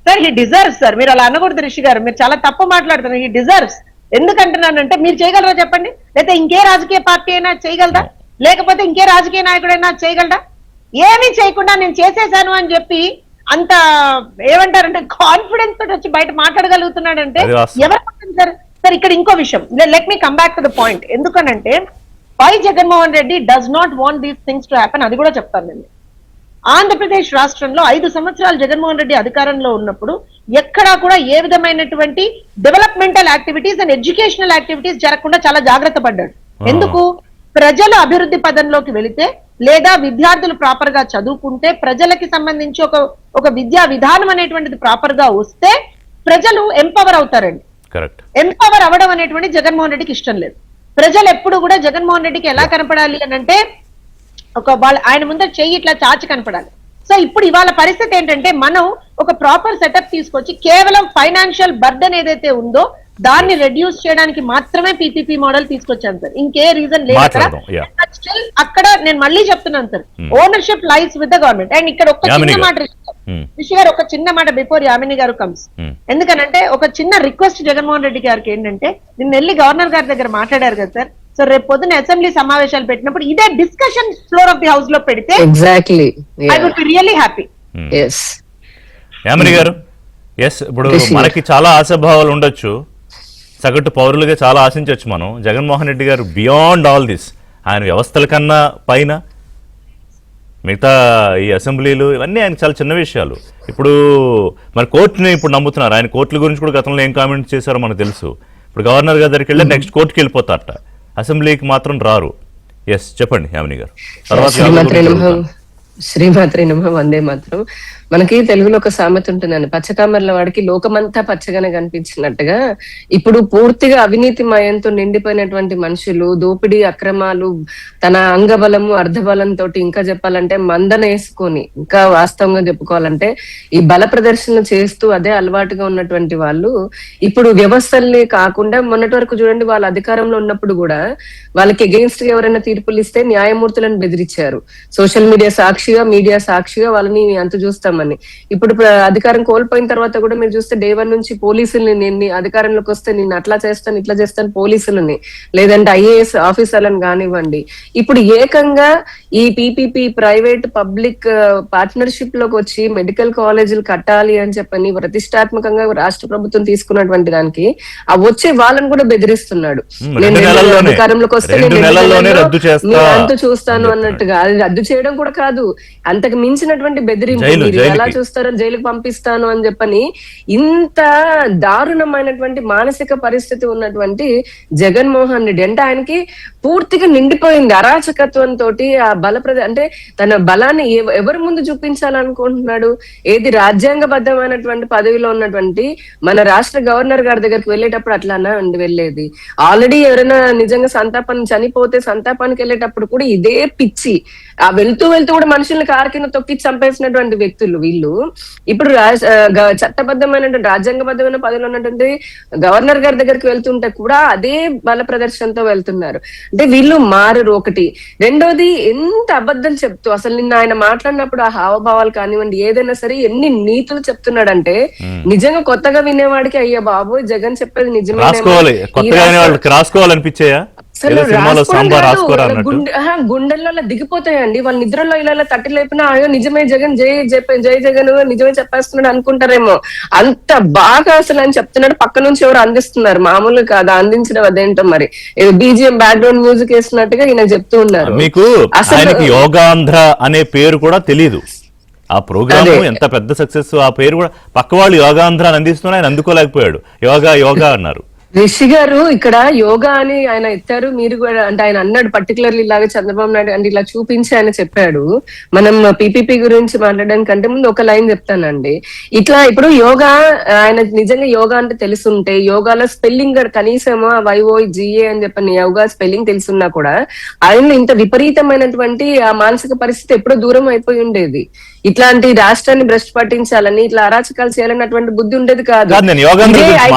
సార్ హీ డిజర్వ్స్ సార్. మీరు అలా అనకూడదు రిషి గారు, మీరు చాలా తప్పు మాట్లాడుతున్నారు. He deserves. ఎందుకంటున్నానంటే మీరు చేయగలరా చెప్పండి? లేకపోతే ఇంకే రాజకీయ పార్టీ అయినా చేయగలదా? లేకపోతే ఇంకే రాజకీయ నాయకుడైనా చేయగలరా? ఏమీ చేయకుండా నేను చేసేసాను అని చెప్పి అంత ఏమంటారంటే కాన్ఫిడెన్స్ తోటి వచ్చి బయట మాట్లాడగలుగుతున్నాడంటే ఎవరు సార్? సార్ ఇక్కడ ఇంకో విషయం, let me come back to the point. ఎందుకనంటే why Jaganmohan Reddy does not want these things to happen, అది కూడా చెప్తాను నేను. ఆంధ్రప్రదేశ్ రాష్ట్రంలో 5 సంవత్సరాలు జగన్మోహన్ రెడ్డి అధికారంలో ఉన్నప్పుడు ఎక్కడా కూడా ఏ విధమైనటువంటి developmental activities and educational activities జరగకుండా చాలా జాగ్రత్త పడ్డాడు. ఎందుకు? ప్రజలు అభివృద్ధి పదంలోకి వెళితే లేదా విద్యార్థులు ప్రాపర్ గా చదువుకుంటే ప్రజలకి సంబంధించి ఒక విద్యా విధానం అనేటువంటిది ప్రాపర్ గా వస్తే ప్రజలు ఎంపవర్ అవుతారండి. ఎంపవర్ అవ్వడం అనేటువంటి జగన్మోహన్ రెడ్డికి ఇష్టం లేదు. ప్రజలు ఎప్పుడు కూడా జగన్మోహన్ రెడ్డికి ఎలా కనపడాలి అని అంటే ఆయన ముందర చెయ్యి ఇట్లా చాచి కనపడాలి. సో ఇప్పుడు ఇవాళ పరిస్థితి ఏంటంటే మనం ఒక ప్రాపర్ సెటప్ తీసుకొచ్చి కేవలం ఫైనాన్షియల్ బర్డెన్ ఏదైతే ఉందో దాన్ని రెడ్యూస్ చేయడానికి మాత్రమే పీపీపీ మోడల్ తీసుకొచ్చాను సార్. ఇంకే రీజన్ లేదు స్టిల్ అక్కడ. నేను మళ్ళీ చెప్తున్నాను sir, ownership lies with the government. And ఇక్కడ ఒక చిన్న మాట రిషి గారు, ఒక చిన్న మాట బిఫోర్ యామిని గారు కమ్స్. ఎందుకనంటే ఒక చిన్న రిక్వెస్ట్ జగన్మోహన్ రెడ్డి గారికి ఏంటంటే, నిన్న వెళ్ళి గవర్నర్ గారి దగ్గర మాట్లాడారు కదా సార్. సో రేపు పొద్దున అసెంబ్లీ సమావేశాలు పెట్టినప్పుడు ఇదే discussion floor of the house లో పెడితే exactly I would be really happy. Yamini గారు, ఇప్పుడు మనకి చాలా ఆశాభావాలు ఉండొచ్చు, సగటు పౌరులుగా చాలా ఆశించవచ్చు మనం. జగన్మోహన్ రెడ్డి గారు బియాండ్ ఆల్ దిస్, ఆయన వ్యవస్థల కన్నా పైన మిగతా ఈ అసెంబ్లీలు ఇవన్నీ ఆయన చాలా చిన్న విషయాలు. ఇప్పుడు మరి కోర్టుని ఇప్పుడు నమ్ముతున్నారు. ఆయన కోర్టుల గురించి కూడా గతంలో ఏం కామెంట్ చేశారో మనకు తెలుసు. ఇప్పుడు గవర్నర్ గారి దగ్గరికి వెళ్ళి నెక్స్ట్ కోర్టుకి వెళ్ళిపోతారట, అసెంబ్లీకి మాత్రం రారు. ఎస్ చెప్పండి యామిని గారు. శ్రీమాత్రే నమః. వందే మాత్రం. మనకి తెలుగులో ఒక సామెత ఉంటుందండి, పచ్చకామర్ల వాడికి లోకమంతా పచ్చగానే కనిపించినట్టుగా. ఇప్పుడు పూర్తిగా అవినీతిమయంతో నిండిపోయినటువంటి మనుషులు, దోపిడీ అక్రమాలు, తన అంగబలము అర్ధబలంతో ఇంకా చెప్పాలంటే మందన వేసుకొని, ఇంకా వాస్తవంగా చెప్పుకోవాలంటే ఈ బల ప్రదర్శన చేస్తూ అదే అలవాటుగా ఉన్నటువంటి వాళ్ళు ఇప్పుడు వ్యవస్థల్ని కాకుండా, మొన్నటి వరకు చూడండి వాళ్ళ అధికారంలో ఉన్నప్పుడు కూడా వాళ్ళకి అగెయిన్స్ట్ గా ఎవరైనా తీర్పులు ఇస్తే న్యాయమూర్తులను బెదిరించారు. సోషల్ మీడియా సాక్షిగా, మీడియా సాక్షిగా వాళ్ళని అంత చూస్తామని. ఇప్పుడు అధికారం కోల్పోయిన తర్వాత కూడా మీరు చూస్తే డే 1 నుంచి పోలీసుల్ని, నేను అధికారంలోకి వస్తే నేను అట్లా చేస్తాను ఇట్లా చేస్తాను పోలీసులని, లేదంటే ఐఏఎస్ ఆఫీసర్లను కానివ్వండి. ఇప్పుడు ఏకంగా ఈ పీపీపీ ప్రైవేట్ పబ్లిక్ పార్ట్నర్షిప్ లోకి వచ్చి మెడికల్ కాలేజీలు కట్టాలి అని చెప్పని ప్రతిష్టాత్మకంగా రాష్ట్ర ప్రభుత్వం తీసుకున్నటువంటి దానికి ఆ వచ్చే వాళ్ళని కూడా బెదిరిస్తున్నాడు. నేను అధికారంలోకి వస్తే నేను రద్దు చూస్తాను అన్నట్టుగా. అది రద్దు చేయడం కూడా కాదు, అంతకు మించినటువంటి బెదిరింపు, జైలు- మీరు ఎలా జైలుకి. చూస్తారో జైలుకి పంపిస్తాను అని చెప్పని ఇంత దారుణమైనటువంటి మానసిక పరిస్థితి ఉన్నటువంటి జగన్మోహన్ రెడ్డి అంటే ఆయనకి పూర్తిగా నిండిపోయింది అరాచకత్వంతో. ఆ అంటే తన బలాన్ని ఎవరి ముందు చూపించాలనుకుంటున్నాడు? ఏది రాజ్యాంగబద్ధమైనటువంటి పదవిలో ఉన్నటువంటి మన రాష్ట్ర గవర్నర్ గారి దగ్గరికి వెళ్ళేటప్పుడు అట్లానా అండి వెళ్ళేది? ఆల్రెడీ ఎవరైనా నిజంగా సంతాపం చనిపోతే సంతాపానికి వెళ్ళేటప్పుడు కూడా ఇదే పిచ్చి, ఆ వెళ్తూ వెళ్తూ కూడా మనుషుల్ని కారు కింద తొక్కి చంపేసినటువంటి వ్యక్తులు వీళ్ళు. ఇప్పుడు చట్టబద్ధమైనటువంటి రాజ్యాంగబద్ధమైన పదవిలో ఉన్నటువంటి గవర్నర్ గారి దగ్గరికి వెళ్తుంటే కూడా అదే బల ప్రదర్శనతో వెళ్తున్నారు. అంటే వీళ్ళు మారరు ఒకటి. రెండోది, ఎంత అబద్ధం చెప్తూ అసలు నిన్న ఆయన మాట్లాడినప్పుడు ఆ హావభావాలు కానివ్వండి ఏదైనా సరే ఎన్ని నీతులు చెప్తున్నాడంటే నిజంగా కొత్తగా వినేవాడికి అయ్యా బాబు జగన్ చెప్పేది నిజమే రాసుకోవాలి, కొత్తగా వాళ్ళకి రాసుకోవాలనిపించాయా? ఏదో సినిమాలో సాంబార్ రాసుకోరా అన్నట్టు గుండెల్లో దిగిపోతాయండి. వాళ్ళ నిద్రలో ఇలా తట్టి లేపినా అయ్యో నిజమే జగన్, జై జై జగన్ నిజమే చెప్పేస్తున్నాడు అనుకుంటారేమో. అంత బాగా అసలు అని చెప్తున్నాడు. పక్క నుంచి ఎవరు అందిస్తున్నారు, మామూలు కాదు అందించడం. అదేంటో మరి బీజిఎం బ్యాక్గ్రౌండ్ మ్యూజిక్ వేసినట్టుగా ఈయన చెప్తూ ఉన్నారు. మీకు ఆయనకి యోగాంధ్ర అనే పేరు కూడా తెలీదు. ఆ ప్రోగ్రామ్ ఎంత పెద్ద సక్సెస్, ఆ పేరు కూడా పక్క వాళ్ళు యోగాంధ్ర అని అందిస్తున్నా ఆయన అందుకోలేకపోయాడు. యోగా యోగా అన్నారు. రిషి గారు ఇక్కడ యోగా అని ఆయన ఎత్తారు. మీరు కూడా అంటే ఆయన అన్నాడు పర్టికులర్లీ ఇలాగా చంద్రబాబు నాయుడు అంటే ఇలా చూపించి ఆయన చెప్పాడు. మనం పీపీపీ గురించి మాట్లాడడానికి ముందు ఒక లైన్ చెప్తానండి. ఇట్లా ఇప్పుడు యోగా ఆయన నిజంగా యోగా అంటే తెలుసుంటే యోగాలో స్పెల్లింగ్ కనీసం YOGA అని చెప్పని యోగా స్పెల్లింగ్ తెలుసున్నా కూడా ఆయన ఇంత విపరీతమైనటువంటి ఆ మానసిక పరిస్థితి ఎప్పుడో దూరం అయిపోయి ఉండేది. ఇట్లాంటి రాష్ట్రాన్ని భ్రష్టు పట్టించాలని ఇట్లా అరాచకాలు చేయాలన్నటువంటి బుద్ధి ఉండేది కాదు.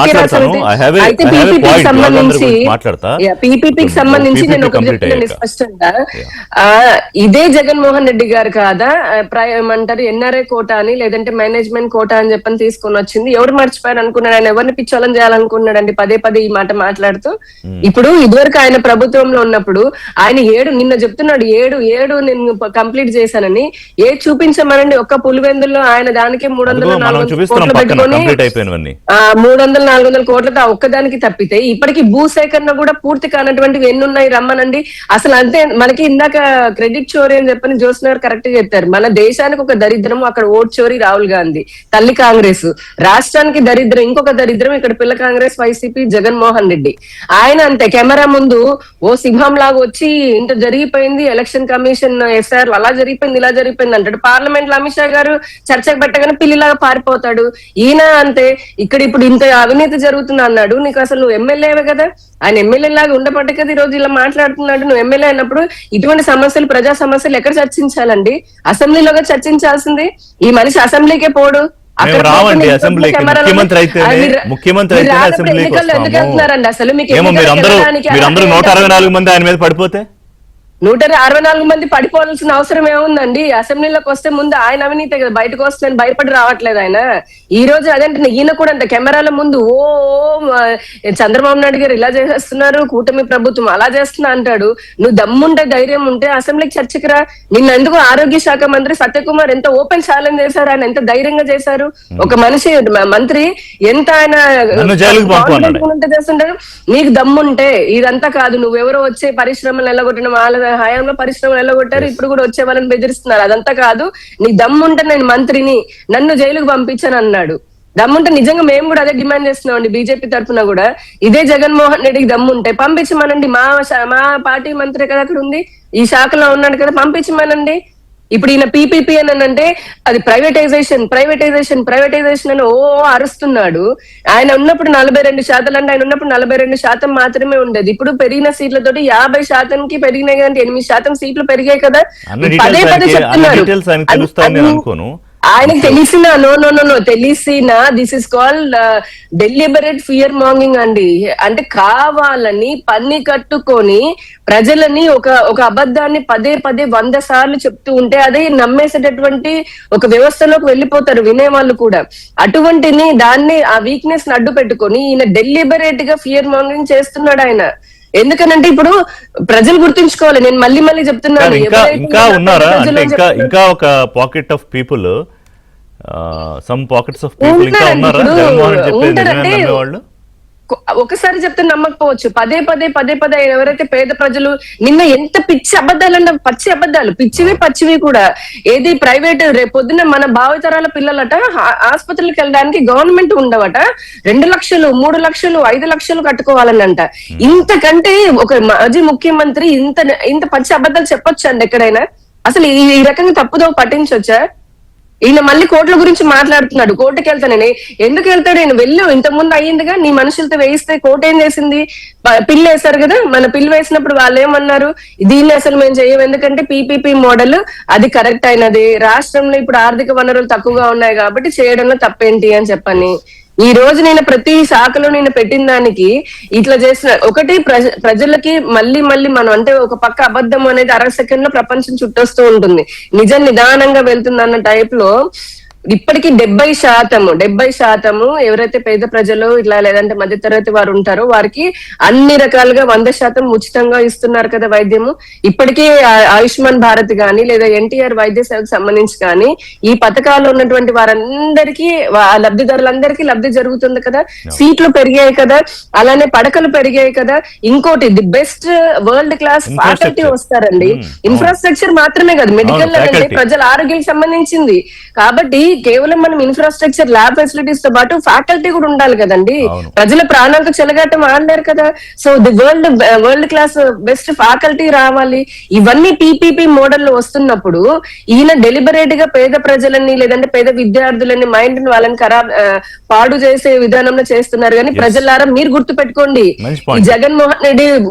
అయితే పీపీపీకి సంబంధించి నేను ఒకటి చెప్తున్నాను స్పష్టంగా, ఇదే జగన్మోహన్ రెడ్డి గారు కాదా ఏమంటారు NRA కోటా అని లేదంటే మేనేజ్మెంట్ కోటా అని చెప్పని తీసుకొని వచ్చింది. ఎవరు మర్చిపోయారు అనుకున్నాడు? ఆయన ఎవరిని పిచ్చోళం చేయాలనుకున్నాడండి పదే ఈ మాట మాట్లాడుతూ. ఇప్పుడు ఇదివరకు ఆయన ప్రభుత్వంలో ఉన్నప్పుడు ఆయన నిన్న చెప్తున్నాడు ఏడు నేను కంప్లీట్ చేశానని. చూపించమనండి ఒక్క పులివెందుల్లో ఆయన దానికే 300-400 కోట్లు పెట్టుకొని 300-400 కోట్లతో ఒక్కదానికి తప్పితే ఇప్పటికి భూసేకరణ కూడా పూర్తి కానటువంటివి ఎన్ని ఉన్నాయి రమ్మనండి. అసలు అంతే మనకి ఇందాక క్రెడిట్ చోరీ అని చెప్పని జోస్న గారు కరెక్ట్ గా చెప్పారు. మన దేశానికి ఒక దరిద్రం అక్కడ ఓట్ చోరీ రాహుల్ గాంధీ, తల్లి కాంగ్రెస్. రాష్ట్రానికి దరిద్రం ఇంకొక దరిద్రం ఇక్కడ పిల్ల కాంగ్రెస్ వైసీపీ జగన్మోహన్ రెడ్డి. ఆయన అంతే కెమెరా ముందు ఓ సింహం లాగా వచ్చి ఇంత జరిగిపోయింది ఎలక్షన్ కమిషన్ SR అలా జరిగిపోయింది ఇలా జరిగిపోయింది అంటాడు. పార్లమెంట్ లో అమిత్ షా గారు చర్చకు పెట్టగానే పిల్లిలాగా పారిపోతాడు. ఈయన అంతే ఇప్పుడు ఇంత అవినీతి జరుగుతుంది అన్నాడు. నీకు అసలు నువ్వు ఎమ్మెల్యేవే కదా, ఆయన ఎమ్మెల్యే లాగా ఉండబట్టే కదా ఈ రోజు ఇలా మాట్లాడుతున్నాడు. నువ్వు ఎమ్మెల్యే అయినప్పుడు ఇటువంటి సమస్యలు ప్రజా సమస్యలు ఎక్కడ చర్చించాలండి? అసెంబ్లీలోగా చర్చించాల్సింది. ఈ మనిషి అసెంబ్లీకే పోడు. రావండి అసెంబ్లీకి. ముఖ్యమంత్రి అయితే అసెంబ్లీకి అసలు మీకు 164 మంది ఆయన మీద పడిపోతే 164 మంది పడిపోవాల్సిన అవసరం ఏముందండి? అసెంబ్లీలోకి వస్తే ముందు ఆయన అవినీతే కదా బయటకు వస్తుందని భయపడి రావట్లేదు ఆయన. ఈ రోజు అదేంటే ఈయన కూడా అంత కెమెరాల ముందు చంద్రబాబు నాయుడు గారు ఇలా చేసేస్తున్నారు, కూటమి ప్రభుత్వం అలా చేస్తున్నా అంటాడు. నువ్వు దమ్ముంటే ధైర్యం ఉంటే అసెంబ్లీకి చర్చకి రా. నిన్న ఎందుకు ఆరోగ్య శాఖ మంత్రి సత్యకుమార్ ఎంత ఓపెన్ ఛాలెంజ్ చేశారు, ఆయన ఎంత ధైర్యంగా చేశారు. ఒక మనిషి మంత్రి ఎంత ఆయన చేస్తుంటారు. నీకు దమ్ముంటే ఇదంతా కాదు, నువ్వెవరో వచ్చే పరిశ్రమలు వెళ్ళగొట్టడం వాళ్ళ హయాంలో పరిశ్రమలు వెళ్ళగొట్టారు, ఇప్పుడు కూడా వచ్చే వాళ్ళని బెదిరిస్తున్నారు. అదంతా కాదు, నీ దమ్ముంటే నేను మంత్రిని నన్ను జైలుకు పంపించాను అన్నాడు. దమ్ముంటే నిజంగా మేము కూడా అదే డిమాండ్ చేస్తున్నాం అండి. బీజేపీ తరఫున కూడా ఇదే జగన్మోహన్ రెడ్డికి దమ్ముంటే పంపించమనండి. మా పార్టీ మంత్రి కదా అక్కడ ఉంది, ఈ శాఖలో ఉన్నాడు కదా, పంపించమనండి. ఇప్పుడు ఈయన పీపీపీ అని అంటే అది ప్రైవేటైజేషన్ అని అరుస్తున్నాడు. ఆయన ఉన్నప్పుడు 42% అంటే ఆయన ఉన్నప్పుడు 42% మాత్రమే ఉండేది. ఇప్పుడు పెరిగిన సీట్లతోటి 50%కి పెరిగినాయి కదంటే 8% సీట్లు పెరిగాయి కదా. పదే చెప్తున్నారు ఆయనకు తెలిసిన తెలిసిన this is called deliberate fear mongering అండి. అంటే కావాలని పన్ని కట్టుకొని ప్రజలని ఒక అబద్ధాన్ని పదే 100 సార్లు చెప్తూ ఉంటే అదే నమ్మేసేటటువంటి ఒక వ్యవస్థలోకి వెళ్ళిపోతారు వినేవాళ్ళు కూడా. అటువంటిని దాన్ని ఆ వీక్నెస్ ని అడ్డు పెట్టుకొని ఈయన డెలిబరేట్ గా ఫియర్ మాంగింగ్ చేస్తున్నాడు ఆయన. ఎందుకనంటే ఇప్పుడు ప్రజలు గుర్తుంచుకోవాలి, నేను మళ్ళీ చెప్తున్నాను, ఇంకా ఒక pocket of people some pockets of people ఇంకా ఉన్నారా జగన్మోహన్ రెడ్డి చెప్పేది వాళ్ళు? ఒకసారి చెప్తే నమ్మకపోవచ్చు, పదే పదే ఎవరైతే పేద ప్రజలు నిన్న ఎంత పిచ్చి అబద్ధాలు అంటే పచ్చి అబద్ధాలు, పచ్చివి కూడా. ఏది ప్రైవేట్ రేపొద్దున మన భావితరాల పిల్లలట ఆసుపత్రులకు వెళ్ళడానికి గవర్నమెంట్ ఉండవట 2 లక్షలు 3 లక్షలు 5 లక్షలు కట్టుకోవాలనంట. ఇంతకంటే ఒక మాజీ ముఖ్యమంత్రి ఇంత పచ్చి అబద్ధాలు చెప్పొచ్చు అండి ఎక్కడైనా? అసలు ఈ రకంగా తప్పుదో పట్టించొచ్చా? ఈయన మళ్ళీ కోట్ల గురించి మాట్లాడుతున్నాడు. కోర్టుకి వెళ్తానని ఎందుకు వెళ్తాడు? నేను వెళ్ళు, ఇంతకుముందు అయ్యిందిగా, నీ మనుషులతో వేయిస్తే కోర్టు ఏం చేసింది? పిల్లు వేశారు కదా, మన పిల్లు వేసినప్పుడు వాళ్ళు ఏమన్నారు? దీన్ని అసలు మేము చెయ్యం, ఎందుకంటే పీపీపీ మోడల్ అది కరెక్ట్ అయినది, రాష్ట్రంలో ఇప్పుడు ఆర్థిక వనరులు తక్కువగా ఉన్నాయి కాబట్టి చేయడంలో తప్పేంటి అని చెప్పని. ఈ రోజు నేను ప్రతి శాఖలో నేను పెట్టిన దానికి ఇట్లా చేసిన ఒకటి ప్రజలకి మళ్ళీ మనం అంటే ఒక పక్క అబద్ధం అనేది 1/2 సెకండ్ లో ప్రపంచం చుట్టొస్తూ ఉంటుంది, నిజం నిదానంగా వెళ్తుంది అన్న టైప్ లో ఇప్పటికీ 70% ఎవరైతే పేద ప్రజలు ఇట్లా లేదంటే మధ్యతరగతి వారు ఉంటారో వారికి అన్ని రకాలుగా 100% ఉచితంగా ఇస్తున్నారు కదా వైద్యము. ఇప్పటికీ ఆయుష్మాన్ భారత్ గాని లేదా ఎన్టీఆర్ వైద్య సేవకు సంబంధించి కానీ ఈ పథకాలు ఉన్నటువంటి వారందరికీ లబ్ధిదారులందరికీ లబ్ధి జరుగుతుంది కదా, సీట్లు పెరిగాయి కదా, అలానే పడకలు పెరిగాయి కదా. ఇంకోటి the best world class faculty వస్తారండి. ఇన్ఫ్రాస్ట్రక్చర్ మాత్రమే కదా, మెడికల్ అంటే ప్రజల ఆరోగ్యానికి సంబంధించింది కాబట్టి కేవలం మనం ఇన్ఫ్రాస్ట్రక్చర్ ల్యాబ్ ఫెసిలిటీస్ తో పాటు ఫ్యాకల్టీ కూడా ఉండాలి కదండి. ప్రజల ప్రాణాలకు చెలగాటం ఆడలేరు కదా. So the world class best faculty రావాలి. ఇవన్నీ పీపీపీ మోడల్ లో వస్తున్నప్పుడు ఈయన డెలిబరేట్ గా పేద ప్రజలని లేదంటే పేద విద్యార్థులని మైండ్ వాళ్ళని పాడు చేసే విధానంలో చేస్తున్నారు. కానీ ప్రజలారా మీరు గుర్తు పెట్టుకోండి,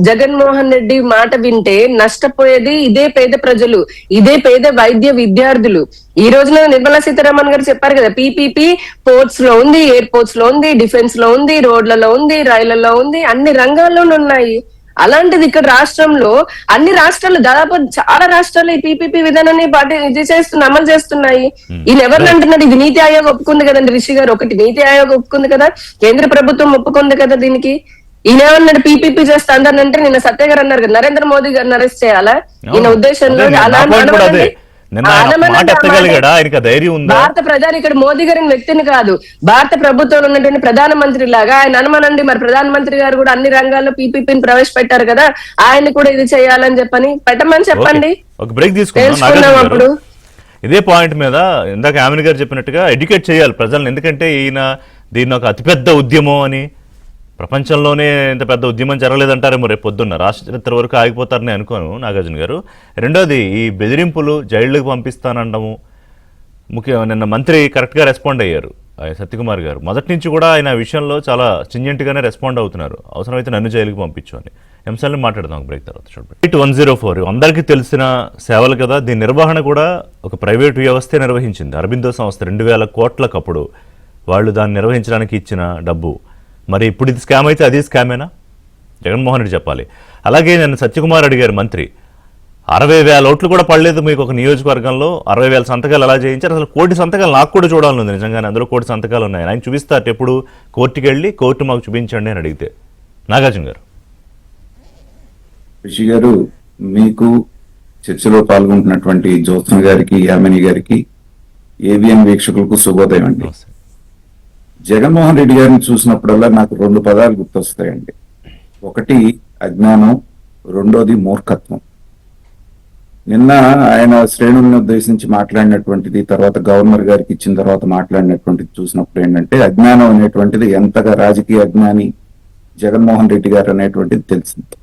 జగన్మోహన్ రెడ్డి మాట వింటే నష్టపోయేది ఇదే పేద ప్రజలు, ఇదే పేద వైద్య విద్యార్థులు. ఈ రోజున నిర్మలా సీతారామన్ గారు చెప్పారు కదా, పీపీపీ పోర్ట్స్ లో ఉంది, ఎయిర్పోర్ట్స్ లో ఉంది, డిఫెన్స్ లో ఉంది, రోడ్లలో ఉంది, రైళ్లలో ఉంది, అన్ని రంగాల్లోనూ ఉన్నాయి. అలాంటిది ఇక్కడ రాష్ట్రంలో అన్ని రాష్ట్రాలు దాదాపు చాలా రాష్ట్రాలు ఈ పీపీపీ విధానాన్ని అమలు చేస్తున్నాయి. ఈయన ఎవరిని అంటున్నాడు? ఇది నీతి ఆయోగ్ ఒప్పుకుంది కదండి రిషి గారు, ఒకటి నీతి ఆయోగ్ ఒప్పుకుంది కదా, కేంద్ర ప్రభుత్వం ఒప్పుకుంది కదా దీనికి. ఈయన ఏమన్నాడు? పీపీపీ చేస్తా అందరినంటే నిన్న సత్య గారు అన్నారు కదా, నరేంద్ర మోదీ గారిని అరెస్ట్ చేయాలా ఈయన ఉద్దేశంలో? భారత ప్రధాని ఇక్కడ మోదీ గారి వ్యక్తిని కాదు, భారత ప్రభుత్వంలో ఉన్నటువంటి ప్రధానమంత్రి లాగా ఆయన అనుమానండి. మరి ప్రధానమంత్రి గారు కూడా అన్ని రంగాల్లో పీపీపీని ప్రవేశపెట్టారు కదా, ఆయన కూడా ఇది చేయాలని చెప్పని పెట్టమని చెప్పండి. ఒక బ్రేక్ తీసుకుందాం. అప్పుడు ఇదే పాయింట్ మీద ఇందాక ఆమెన్ గారు చెప్పినట్టుగా ఎడ్యుకేట్ చేయాలి ప్రజలను. ఎందుకంటే ఈయన దీన్ని ఒక అతిపెద్ద ఉద్యమం అని, ప్రపంచంలోనే ఇంత పెద్ద ఉద్యమం జరగలేదంటారేమో రేపు పొద్దున్న, రాష్ట్ర చరిత్ర వరకు ఆగిపోతారని అనుకోను నాగార్జున గారు. రెండోది ఈ బెదిరింపులు, జైళ్ళకి పంపిస్తానండము. నిన్న మంత్రి కరెక్ట్గా రెస్పాండ్ అయ్యారు సత్యకుమార్ గారు. మొదటి నుంచి కూడా ఆయన విషయంలో చాలా స్ట్రింజెంట్గానే రెస్పాండ్ అవుతున్నారు, అవసరమైతే నన్ను జైలుకి పంపించు అని. అంశాలను మాట్లాడదాం బ్రేక్ తర్వాత. చూడండి 104 అందరికీ తెలిసిన సేవలు కదా, దీని నిర్వహణ కూడా ఒక ప్రైవేటు వ్యవస్థే నిర్వహించింది. అరబిందో సంస్థ 2000 కోట్లకు అప్పుడు వాళ్ళు దాన్ని నిర్వహించడానికి ఇచ్చిన డబ్బు. మరి ఇప్పుడు ఇది స్కామ్ అయితే అది స్కామేనా? జగన్మోహన్ రెడ్డి చెప్పాలి. అలాగే నేను సత్యకుమార్ అడిగారు మంత్రి, 60,000 ఓట్లు కూడా పడలేదు మీకు ఒక నియోజకవర్గంలో, 60,000 సంతకాలు ఎలా చేయించారు? అసలు 1 కోటి సంతకాలు నాకు కూడా చూడాలనుంది నిజంగానే, అందులో 1 కోటి సంతకాలు ఉన్నాయి. ఆయన చూపిస్తారు ఎప్పుడు కోర్టుకి వెళ్ళి, కోర్టు మాకు చూపించండి అని అడిగితే. నాగార్జున గారు. రిషి గారు, మీకు చర్చలో పాల్గొంటున్నటువంటి జ్యోత్స్న గారికి, యామిని గారికి, ఏవిఎన్ వీక్షకులకు శుభోదయం అండి. జగన్మోహన్ రెడ్డి గారిని చూసినప్పుడల్లా నాకు 2 పదాలు గుర్తొస్తాయండి. ఒకటి అజ్ఞానం, రెండోది మూర్ఖత్వం. నిన్న ఆయన శ్రేణులను ఉద్దేశించి మాట్లాడినటువంటిది, తర్వాత గవర్నర్ గారికి ఇచ్చిన తర్వాత మాట్లాడినటువంటిది చూసినప్పుడు ఏంటంటే, అజ్ఞానం అనేటువంటిది ఎంతగా రాజకీయ అజ్ఞాని జగన్మోహన్ రెడ్డి గారు అనేటువంటిది తెలిసింది.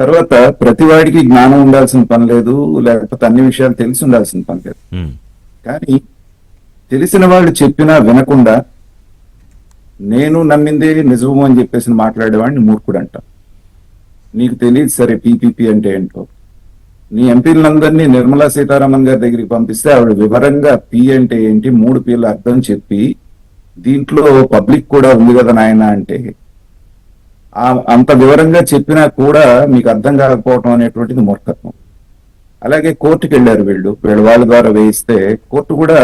తర్వాత ప్రతివాడికి జ్ఞానం ఉండాల్సిన పని లేదు, లేకపోతే అన్ని విషయాలు తెలిసి ఉండాల్సిన పని లేదు. కానీ తెలిసిన వాళ్ళు చెప్పినా వినకుండా నేను నమ్మిందే నిజము అని చెప్పేసి మాట్లాడేవాడిని మూర్ఖుడు అంట. నీకు తెలియదు సరే పీపీపీ అంటే ఏంటో. నీ ఎంపీలందరినీ నిర్మలా సీతారామన్ గారి దగ్గరికి పంపిస్తే ఆవిడ వివరంగా పీ అంటే ఏంటి, 3 పీల అర్థం చెప్పి, దీంట్లో పబ్లిక్ కూడా ఉంది కదా నాయన అంటే, అంత వివరంగా చెప్పినా కూడా మీకు అర్థం కాకపోవటం అనేటువంటిది మూర్ఖత్వం. అలాగే కోర్టుకు వెళ్ళారు వాళ్ళ ద్వారా వేయిస్తే కోర్టు కూడా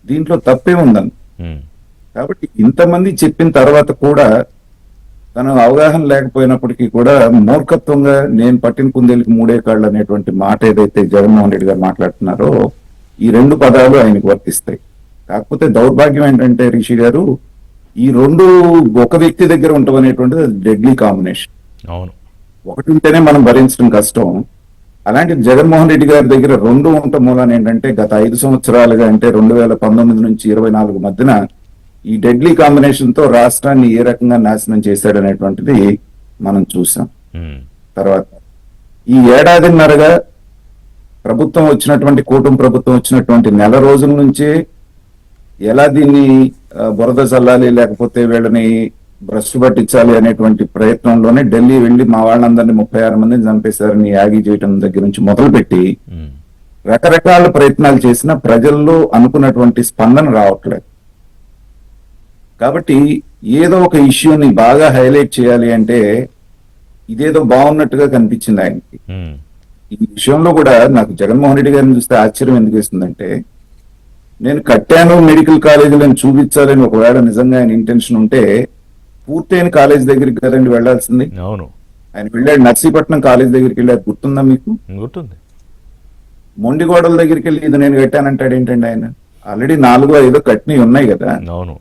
దీంట్లో తప్పే ఉందని. కాబట్టి ఇంతమంది చెప్పిన తర్వాత కూడా తన అవగాహన లేకపోయినప్పటికీ కూడా మూర్ఖత్వంగా నేను పట్టిన కుందేలికి 3 కాళ్ళు అనేటువంటి మాట ఏదైతే జగన్మోహన్ రెడ్డి గారు మాట్లాడుతున్నారో, ఈ 2 పదాలు ఆయనకు వర్తిస్తాయి. కాకపోతే దౌర్భాగ్యం ఏంటంటే రిషి గారు, ఈ రెండు ఒక వ్యక్తి దగ్గర ఉండటం అనేటువంటిది డెడ్లీ కాంబినేషన్. అవును. ఒకటి ఉంటేనే మనం భరించడం కష్టం. అలాంటి జగన్మోహన్ రెడ్డి గారి దగ్గర రెండు ఉండటం మూలాన ఏంటంటే గత 5 సంవత్సరాలుగా అంటే 2019 నుంచి 24 మధ్యన ఈ డెడ్లీ కాంబినేషన్ తో రాష్ట్రాన్ని ఏ రకంగా నాశనం చేశాడనేటువంటిది మనం చూసాం. తర్వాత ఈ ఏడాదిన్నరగా ప్రభుత్వం వచ్చినటువంటి కూటమి ప్రభుత్వం వచ్చినటువంటి నెల రోజుల నుంచే ఎలా దీన్ని బురద చల్లాలి లేకపోతే వీళ్ళని భ్రష్టు పట్టించాలి అనేటువంటి ప్రయత్నంలోనే ఢిల్లీ వెళ్లి మా వాళ్ళందరినీ 36 మందిని చంపేశారని యాగి చేయటం దగ్గర నుంచి మొదలుపెట్టి రకరకాల ప్రయత్నాలు చేసినా ప్రజల్లో అనుకున్నటువంటి స్పందన రావట్లేదు. కాబట్టి ఏదో ఒక ఇష్యూని బాగా హైలైట్ చేయాలి అంటే ఇదేదో బాగున్నట్టుగా కనిపించింది ఆయనకి. ఈ విషయంలో కూడా నాకు జగన్మోహన్ రెడ్డి గారిని చూస్తే ఆశ్చర్యం ఎందుకు వేస్తుందంటే, నేను కట్టాను మెడికల్ కాలేజీలను చూపించాలని ఒకవేళ నిజంగా ఆయన ఇంటెన్షన్ ఉంటే పూర్తయిన కాలేజ్ దగ్గరికి కదండి వెళ్లాల్సింది. అవును. ఆయన వెళ్ళాడు నర్సీపట్నం కాలేజ్ దగ్గరికి వెళ్ళాడు, గుర్తుందా మీకు? గుర్తుంది. మొండిగోడల దగ్గరికి వెళ్ళి ఇది నేను కట్టానంటాడు ఏంటండి ఆయన? ఆల్రెడీ 4-5 కట్టినవి ఉన్నాయి కదా. అవును.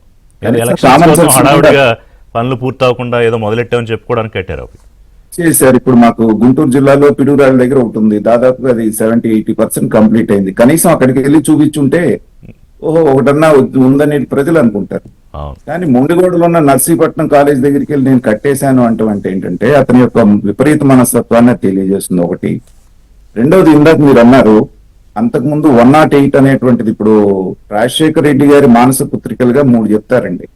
హడావుడిగా పనులు పూర్తి అవ్వకుండా ఏదో మొదలెట్టామని చెప్పుకోవడానికి కట్టారు చేశారు. ఇప్పుడు మాకు గుంటూరు జిల్లాలో పిడుగురాళ్ళ దగ్గర ఒకటి ఉంది, దాదాపుగా అది 70-80% కంప్లీట్ అయింది. కనీసం అక్కడికి వెళ్ళి చూపించుంటే ఓహో ఒకటన్నా ఉందని ప్రజలు అనుకుంటారు. కానీ మొండిగోడలో ఉన్న నర్సీపట్నం కాలేజ్ దగ్గరికి వెళ్ళి నేను కట్టేశాను అంటే ఏంటంటే అతని యొక్క విపరీత మనస్తత్వాన్ని తెలియజేస్తుంది ఒకటి. రెండవది, ఇందాక మీరు అన్నారు అంతకుముందు 108 అనేటువంటిది ఇప్పుడు రాజశేఖర రెడ్డి గారి మానస పుత్రికలుగా 3 చెప్తారండి.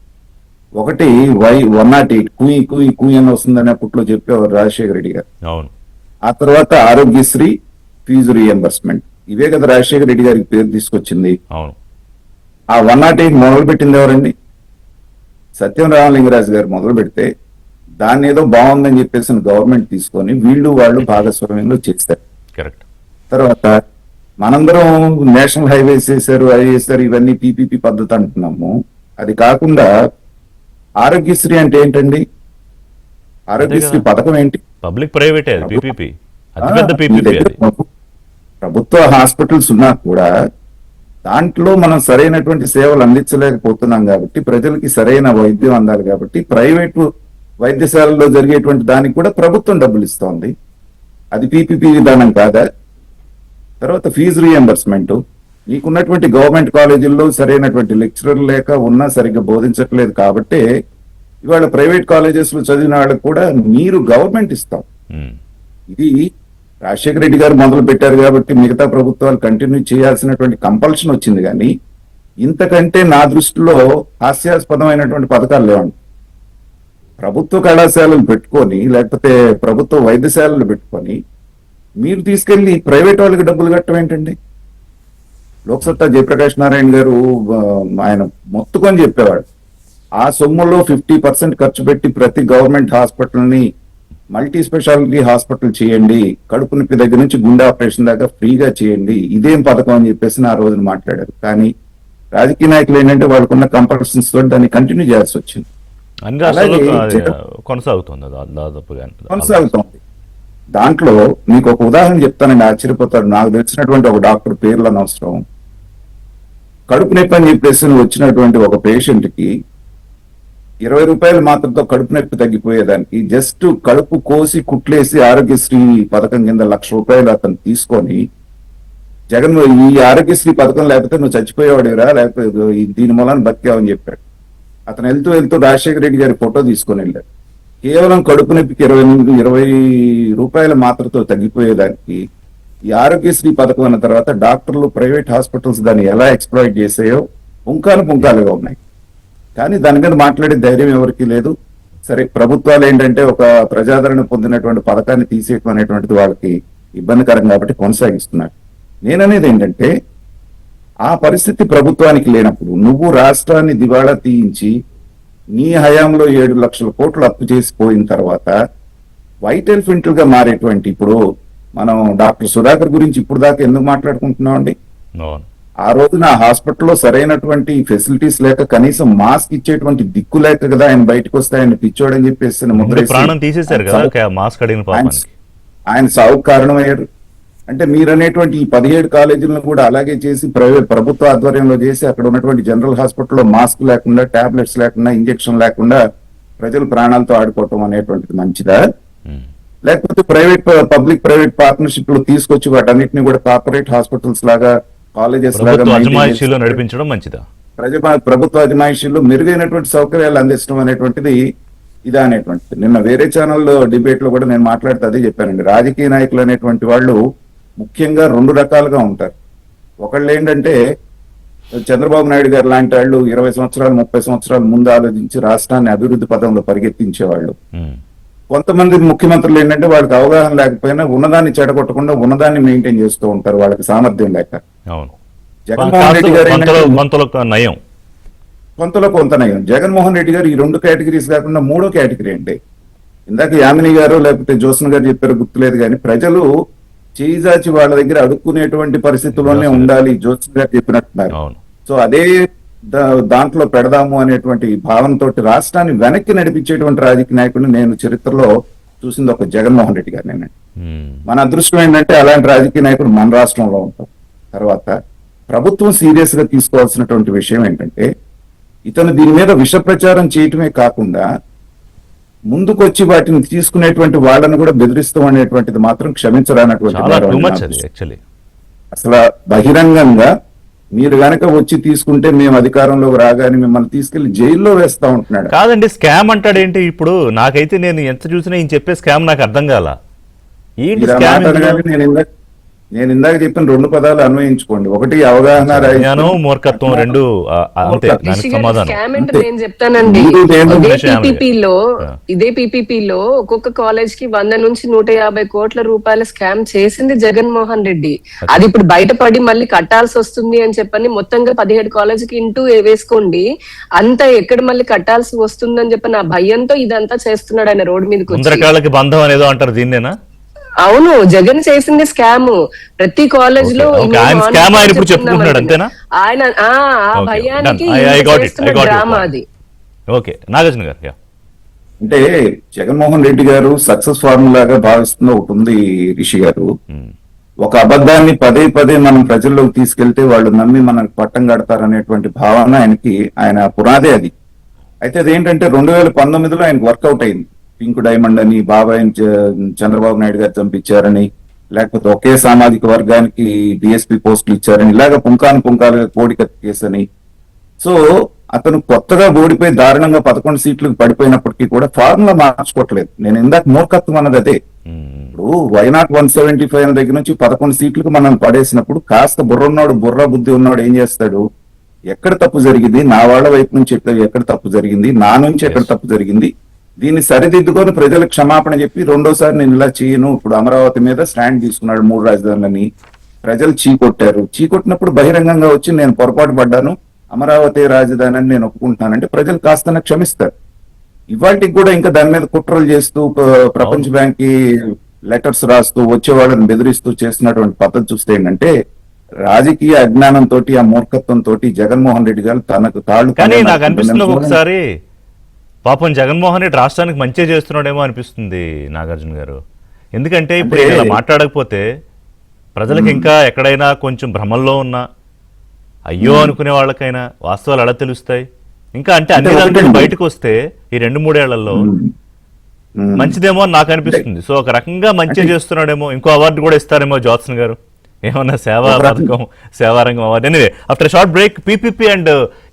ఒకటి 108 కుయి కుయి కుయి అని వస్తుందని అప్పట్లో చెప్పేవారు రాజశేఖర రెడ్డి గారు. ఆ తర్వాత ఆరోగ్యశ్రీ, ఫీజు రీఎంబర్స్మెంట్, ఇవే కదా రాజశేఖర రెడ్డి గారికి పేరు తీసుకొచ్చింది. ఆ 108 మొదలు పెట్టింది ఎవరండి? సత్యం రామలింగరాజు గారు మొదలు పెడితే దాన్ని ఏదో బాగుందని చెప్పేసి గవర్నమెంట్ తీసుకొని వాళ్ళు భాగస్వామ్యంలో చేస్తారు. తర్వాత మనందరం నేషనల్ హైవేస్ చేశారు, అవి చేశారు, ఇవన్నీ పీపీపీ పద్ధతి అంటున్నాము. అది కాకుండా ఆరోగ్యశ్రీ అంటే ఏంటండి? ఆరోగ్యశ్రీ పథకం ఏంటి? పబ్లిక్ ప్రైవేట్ ప్రభుత్వ హాస్పిటల్స్ ఉన్నా కూడా దాంట్లో మనం సరైనటువంటి సేవలు అందించలేకపోతున్నాం కాబట్టి ప్రజలకి సరైన వైద్యం అందాలి కాబట్టి ప్రైవేటు వైద్యశాలలో జరిగేటువంటి దానికి కూడా ప్రభుత్వం డబ్బులు ఇస్తోంది. అది పీపీపీ విధానం కాదా? తర్వాత ఫీజు రీఎంబర్స్మెంట్, మీకున్నటువంటి గవర్నమెంట్ కాలేజీల్లో సరైనటువంటి లెక్చరర్ లేక ఉన్నా సరిగ్గా బోధించట్లేదు కాబట్టి ఇవాళ ప్రైవేట్ కాలేజెస్ లో చదివిన వాళ్ళకి కూడా మీరు గవర్నమెంట్ ఇస్తాం. ఇది రాజశేఖర రెడ్డి గారు మొదలు పెట్టారు కాబట్టి మిగతా ప్రభుత్వాలు కంటిన్యూ చేయాల్సినటువంటి కంపల్షన్ వచ్చింది. కానీ ఇంతకంటే నా దృష్టిలో హాస్యాస్పదమైనటువంటి పథకాలు లేవండి. ప్రభుత్వ కళాశాలలు పెట్టుకొని లేకపోతే ప్రభుత్వ వైద్యశాలలు పెట్టుకొని మీరు తీసుకెళ్లి ప్రైవేట్ వాళ్ళకి డబ్బులు కట్టడం ఏంటండి? లోక్సత్తా జయప్రకాష్ నారాయణ గారు ఆయన మొత్తుకొని చెప్పేవాడు, ఆ సొమ్ములో 50% ఖర్చు పెట్టి ప్రతి గవర్నమెంట్ హాస్పిటల్ని మల్టీ స్పెషాలిటీ హాస్పిటల్ చేయండి, కడుపు నొప్పి దగ్గర నుంచి గుండె ఆపరేషన్ దాకా ఫ్రీగా చేయండి, ఇదేం పథకం అని చెప్పేసి ఆ రోజున మాట్లాడారు. కానీ రాజకీయ నాయకులు ఏంటంటే వాళ్ళకున్న కంపల్షన్స్ తోటి దాన్ని కంటిన్యూ చేయాల్సి వచ్చింది. కొనసాగుతోంది. దాంట్లో మీకు ఒక ఉదాహరణ చెప్తానండి, ఆశ్చర్యపోతారు. నాకు తెలిసినటువంటి ఒక డాక్టర్ పేర్లు అనవసరం, కడుపు నొప్పి అని చెప్పేసి వచ్చినటువంటి ఒక పేషెంట్ కి 20 రూపాయల మాత్రతో కడుపు నొప్పి తగ్గిపోయేదానికి జస్ట్ కడుపు కోసి కుట్లేసి ఆరోగ్యశ్రీ పథకం కింద 1,00,000 రూపాయలు అతను తీసుకొని జగన్ ఈ ఆరోగ్యశ్రీ పథకం లేకపోతే నువ్వు చచ్చిపోయేవాడురా, లేకపోతే దీని మూలాన బతికావని చెప్పాడు. అతను వెళ్తూ రాజశేఖర రెడ్డి గారి ఫోటో తీసుకొని వెళ్ళాడు. కేవలం కడుపు నొప్పికి 20 రూపాయల మాత్రతో తగ్గిపోయేదానికి ఈ ఆరోగ్యశ్రీ పథకం అన్న తర్వాత డాక్టర్లు, ప్రైవేట్ హాస్పిటల్స్ దాన్ని ఎలా ఎక్స్ప్లాయిట్ చేసాయో పుంకాలుగా ఉన్నాయి. కానీ దాని మీద మాట్లాడే ధైర్యం ఎవరికి లేదు. సరే, ప్రభుత్వాలు ఏంటంటే ఒక ప్రజాదరణ పొందినటువంటి పథకాన్ని తీసేయడం అనేటువంటిది వాళ్ళకి ఇబ్బందికరం కాబట్టి కొనసాగిస్తున్నారు. నేననేది ఏంటంటే ఆ పరిస్థితి ప్రభుత్వానికి లేనప్పుడు నువ్వు రాష్ట్రాన్ని దివాళా తీయించి నీ హయాంలో 7 లక్షల కోట్లు అప్పు చేసిపోయిన తర్వాత వైట్ ఎలిఫెంట్ గా మారేటువంటి ఇప్పుడు మనం డాక్టర్ సుధాకర్ గురించి ఇప్పుడు దాకా ఎందుకు మాట్లాడుకుంటున్నాం అండి? ఆ రోజున హాస్పిటల్లో సరైనటువంటి ఫెసిలిటీస్ లేక కనీసం మాస్క్ ఇచ్చేటువంటి దిక్కు లేక కదా ఆయన బయటకు వస్తే ఆయన పిచ్చోడని చెప్పేసి ప్రాణం తీసేశారు కదా మాస్క్ అడిగిన ఆయన సావుకు కారణమయ్యారు. అంటే మీరు అనేటువంటి ఈ 17 కాలేజీలను కూడా అలాగే చేసి ప్రభుత్వ ఆధ్వర్యంలో చేసి అక్కడ ఉన్నటువంటి జనరల్ హాస్పిటల్లో మాస్క్ లేకుండా, టాబ్లెట్స్ లేకుండా, ఇంజెక్షన్ లేకుండా ప్రజలు ప్రాణాలతో ఆడుకోవటం అనేటువంటిది మంచిదా? లేకపోతే పబ్లిక్ ప్రైవేట్ పార్ట్నర్షిప్ లో తీసుకొచ్చి వాటన్నిటిని కూడా కార్పొరేట్ హాస్పిటల్స్ లాగా, కాలేజెస్ లాగా ప్రభుత్వ అజమాయిషీలో నడిపించడం మంచిదా? ప్రభుత్వ అజమాయిషీలో మెరుగైనటువంటి సౌకర్యాలు అందించడం అనేటువంటిది ఇదా అనేటువంటిది. నిన్న వేరే ఛానల్లో డిబేట్ లో కూడా నేను మాట్లాడితే అదే చెప్పానండి. రాజకీయ నాయకులు అనేటువంటి వాళ్ళు ముఖ్యంగా 2 రకాలుగా ఉంటారు. ఒకళ్ళు ఏంటంటే చంద్రబాబు నాయుడు గారు లాంటి వాళ్ళు 20 సంవత్సరాలు 30 సంవత్సరాల ముందు ఆలోచించి రాష్ట్రాన్ని అభివృద్ధి పదంలో పరిగెత్తించేవాళ్ళు. కొంతమంది ముఖ్యమంత్రులు ఏంటంటే వాళ్ళకి అవగాహన లేకపోయినా ఉన్నదాన్ని చెడగొట్టకుండా ఉన్నదాన్ని మెయింటైన్ చేస్తూ ఉంటారు, వాళ్ళకి సామర్థ్యం లేక. జగన్మోహన్ రెడ్డి గారు కొంతలో కొంత నయం. జగన్మోహన్ రెడ్డి గారు ఈ 2 కేటగిరీస్ కాకుండా 3వ కేటగిరీ అంటే ఇందాక యామిని గారు లేకపోతే జ్యోత్స్న గారు చెప్పారు గుర్తులేదు, కానీ ప్రజలు చేయిజాచి వాళ్ళ దగ్గర అడుక్కునేటువంటి పరిస్థితుల్లోనే ఉండాలి జ్యోత్స్న గారు చెప్పినట్టున్నారు. సో అదే దాంట్లో పెడదాము అనేటువంటి భావనతో రాష్ట్రాన్ని వెనక్కి నడిపించేటువంటి రాజకీయ నాయకుడిని నేను చరిత్రలో చూసింది ఒక జగన్మోహన్ రెడ్డి గారు. నేను మన అదృష్టం ఏంటంటే అలాంటి రాజకీయ నాయకుడు మన రాష్ట్రంలో ఉంటాం. తర్వాత ప్రభుత్వం సీరియస్ గా తీసుకోవాల్సినటువంటి విషయం ఏంటంటే ఇతను దీని మీద విష ప్రచారం చేయటమే కాకుండా ముందుకొచ్చి వాటిని తీసుకునేటువంటి వాళ్ళని కూడా బెదిరిస్తాం అనేటువంటిది మాత్రం క్షమించరానటువంటి. అసలు బహిరంగంగా మీరు గనక వచ్చి తీసుకుంటే మేము అధికారంలోకి రాగానే మిమ్మల్ని తీసుకెళ్లి జైల్లో వేస్తా ఉంటున్నాడు. కాదండి, స్కామ్ అంటాడేంటి? ఇప్పుడు నాకైతే నేను ఎంత చూసినా ఈయన చెప్పే స్కామ్ నాకు అర్థం కాల. నేను ఇందాక చెప్పిన 2 పదాలు అన్వయించుకోండి. ఒకటి అవగాహన, మూర్ఖత్వం, 2 నేను చెప్తానండి. ఇదే పీపీపీలో ఒక్కొక్క కాలేజ్ కి 100 నుంచి 150 కోట్ల రూపాయల స్కామ్ చేసింది జగన్మోహన్ రెడ్డి. అది ఇప్పుడు బయటపడి మళ్ళీ కట్టాల్సి వస్తుంది అని చెప్పని మొత్తంగా 17 కాలేజీకి ఇంటూ వేసుకోండి, అంతా ఎక్కడ మళ్ళీ కట్టాల్సి వస్తుందని చెప్పని ఆ భయంతో ఇదంతా చేస్తున్నాడు ఆయన రోడ్డు మీదకి. బంధం అనేదో అంటారు దీన్నేనా? అవును, జగన్ చేసింది స్కామ్. ప్రతి కాలేజ్ లో ఆయన ఆ భయానికి డ్రామా అది. అంటే జగన్మోహన్ రెడ్డి గారు సక్సెస్ ఫార్ములాగా భావిస్తున్న ఒకటి ఉంది రిషి గారు. ఒక అబద్ధాన్ని పదే పదే మనం ప్రజల్లోకి తీసుకెళ్తే వాళ్ళు నమ్మి మనకు పట్టం కడతారనేటువంటి భావన ఆయన పునాదే అది. అయితే అదేంటంటే 2019లో ఆయనకు వర్కౌట్ అయింది. పింక్ డైమండ్ అని, బాబాయ్ చంద్రబాబు నాయుడు గారు చంపించారని, లేకపోతే ఒకే సామాజిక వర్గానికి డిఎస్పీ పోస్టులు ఇచ్చారని, ఇలాగ పుంకాలుగా కోడిక కేసు అని. సో అతను కొత్తగా ఓడిపోయి దారుణంగా 11 సీట్లకు పడిపోయినప్పటికీ కూడా ఫార్ములా మార్చుకోవట్లేదు. నేను ఇందాక మూర్ఖత్వం అన్నది అదే. ఇప్పుడు వైనాట్ 175 దగ్గర నుంచి 11 సీట్లకు మనం పడేసినప్పుడు కాస్త బుర్ర బుద్ధి ఉన్నాడు ఏం చేస్తాడు? ఎక్కడ తప్పు జరిగింది, నా వాళ్ళ వైపు నుంచి ఎక్కడ తప్పు జరిగింది, నా నుంచి ఎక్కడ తప్పు జరిగింది, దీన్ని సరిదిద్దుకొని ప్రజలకు క్షమాపణ చెప్పి రెండోసారి నేను ఇలా చేయను. ఇప్పుడు అమరావతి మీద స్టాండ్ తీసుకున్నాడు, 3 రాజధానులని ప్రజలు చీకొట్టినప్పుడు బహిరంగంగా వచ్చి నేను పొరపాటు పడ్డాను, అమరావతి రాజధాని అని నేను ఒప్పుకుంటున్నానంటే ప్రజలు కాస్త క్షమిస్తారు. ఇవాళకి కూడా ఇంకా దాని మీద కుట్రలు చేస్తూ ప్రపంచ బ్యాంక్ కి లెటర్స్ రాస్తూ వచ్చే వాళ్ళని బెదిరిస్తూ చేస్తున్నటువంటి పద్ధతి చూస్తే ఏంటంటే రాజకీయ అజ్ఞానంతో, ఆ మూర్ఖత్వంతో జగన్మోహన్ రెడ్డి గారు తనకు తాళ్ళు. కానీ నాకు అనిపిస్తుంది ఒకసారి పాపం జగన్మోహన్ రెడ్డి రాష్ట్రానికి మంచి చేస్తున్నాడేమో అనిపిస్తుంది నాగార్జున గారు. ఎందుకంటే ఇప్పుడు ఇలా మాట్లాడకపోతే ప్రజలకు ఇంకా ఎక్కడైనా కొంచెం భ్రమల్లో ఉన్నా అయ్యో అనుకునే వాళ్ళకైనా వాస్తవాలు ఎలా తెలుస్తాయి? ఇంకా అంటే అన్ని దాంట్లో బయటకు వస్తే ఈ 2-3 ఏళ్లలో మంచిదేమో అని నాకు అనిపిస్తుంది. సో ఒక రకంగా మంచి చేస్తున్నాడేమో, ఇంకో అవార్డు కూడా ఇస్తారేమో జ్యోత్స్న గారు, ఏమన్నా సేవా పథకం, సేవారంగం award. Anyway after short break PPP and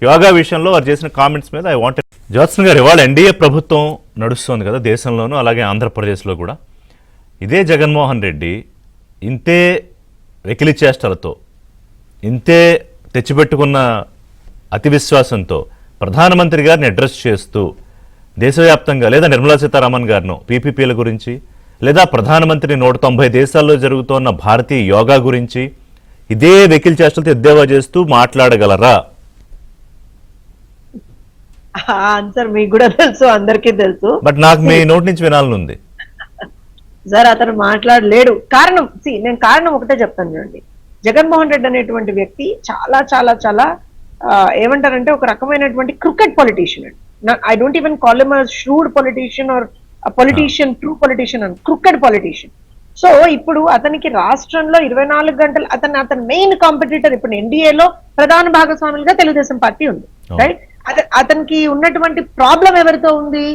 yoga విషయంలో వారు చేసిన కామెంట్స్ మీద ఐ వాంట్. జ్యోత్స్న గారు, ఇవాళ ఎన్డీఏ ప్రభుత్వం నడుస్తుంది కదా దేశంలోనూ, అలాగే ఆంధ్రప్రదేశ్లో కూడా. ఇదే జగన్మోహన్ రెడ్డి ఇంతే వెకిలి చేష్టలతో, ఇంతే తెచ్చిపెట్టుకున్న అతి విశ్వాసంతో ప్రధానమంత్రి గారిని అడ్రస్ చేస్తూ దేశవ్యాప్తంగా లేదా నిర్మలా సీతారామన్ గారిను పీపీపీల గురించి, లేదా ప్రధానమంత్రి 190 దేశాల్లో జరుగుతున్న భారతీయ యోగా గురించి ఇదే వెకిలి చేష్టలతో ఎద్దేవా చేస్తూ మాట్లాడగలరా? ఆన్సర్ మీకు కూడా తెలుసు, అందరికీ తెలుసు, బట్ నాకు మీ నోటి నుంచి వినాలనుంది. సార్ అతను మాట్లాడలేడు. కారణం నేను కారణం ఒకటే చెప్తాను చూడండి. జగన్మోహన్ రెడ్డి అనేటువంటి వ్యక్తి చాలా చాలా చాలా ఏమంటారంటే ఒక రకమైనటువంటి క్రికెట్ పొలిటీషియన్ అండి. I don't even call him a shrewd politician are politician, true politician and cricket politician. So ఇప్పుడు అతనికి రాష్ట్రంలో 24 గంటలు అతని మెయిన్ కాంపిటీటర్ ఇప్పుడు ఎన్డీఏలో ప్రధాన భాగస్వాములుగా తెలుగుదేశం పార్టీ ఉంది, రైట్? అతనికి ఉన్నటువంటి ప్రాబ్లం ఎవరితో ఉంది?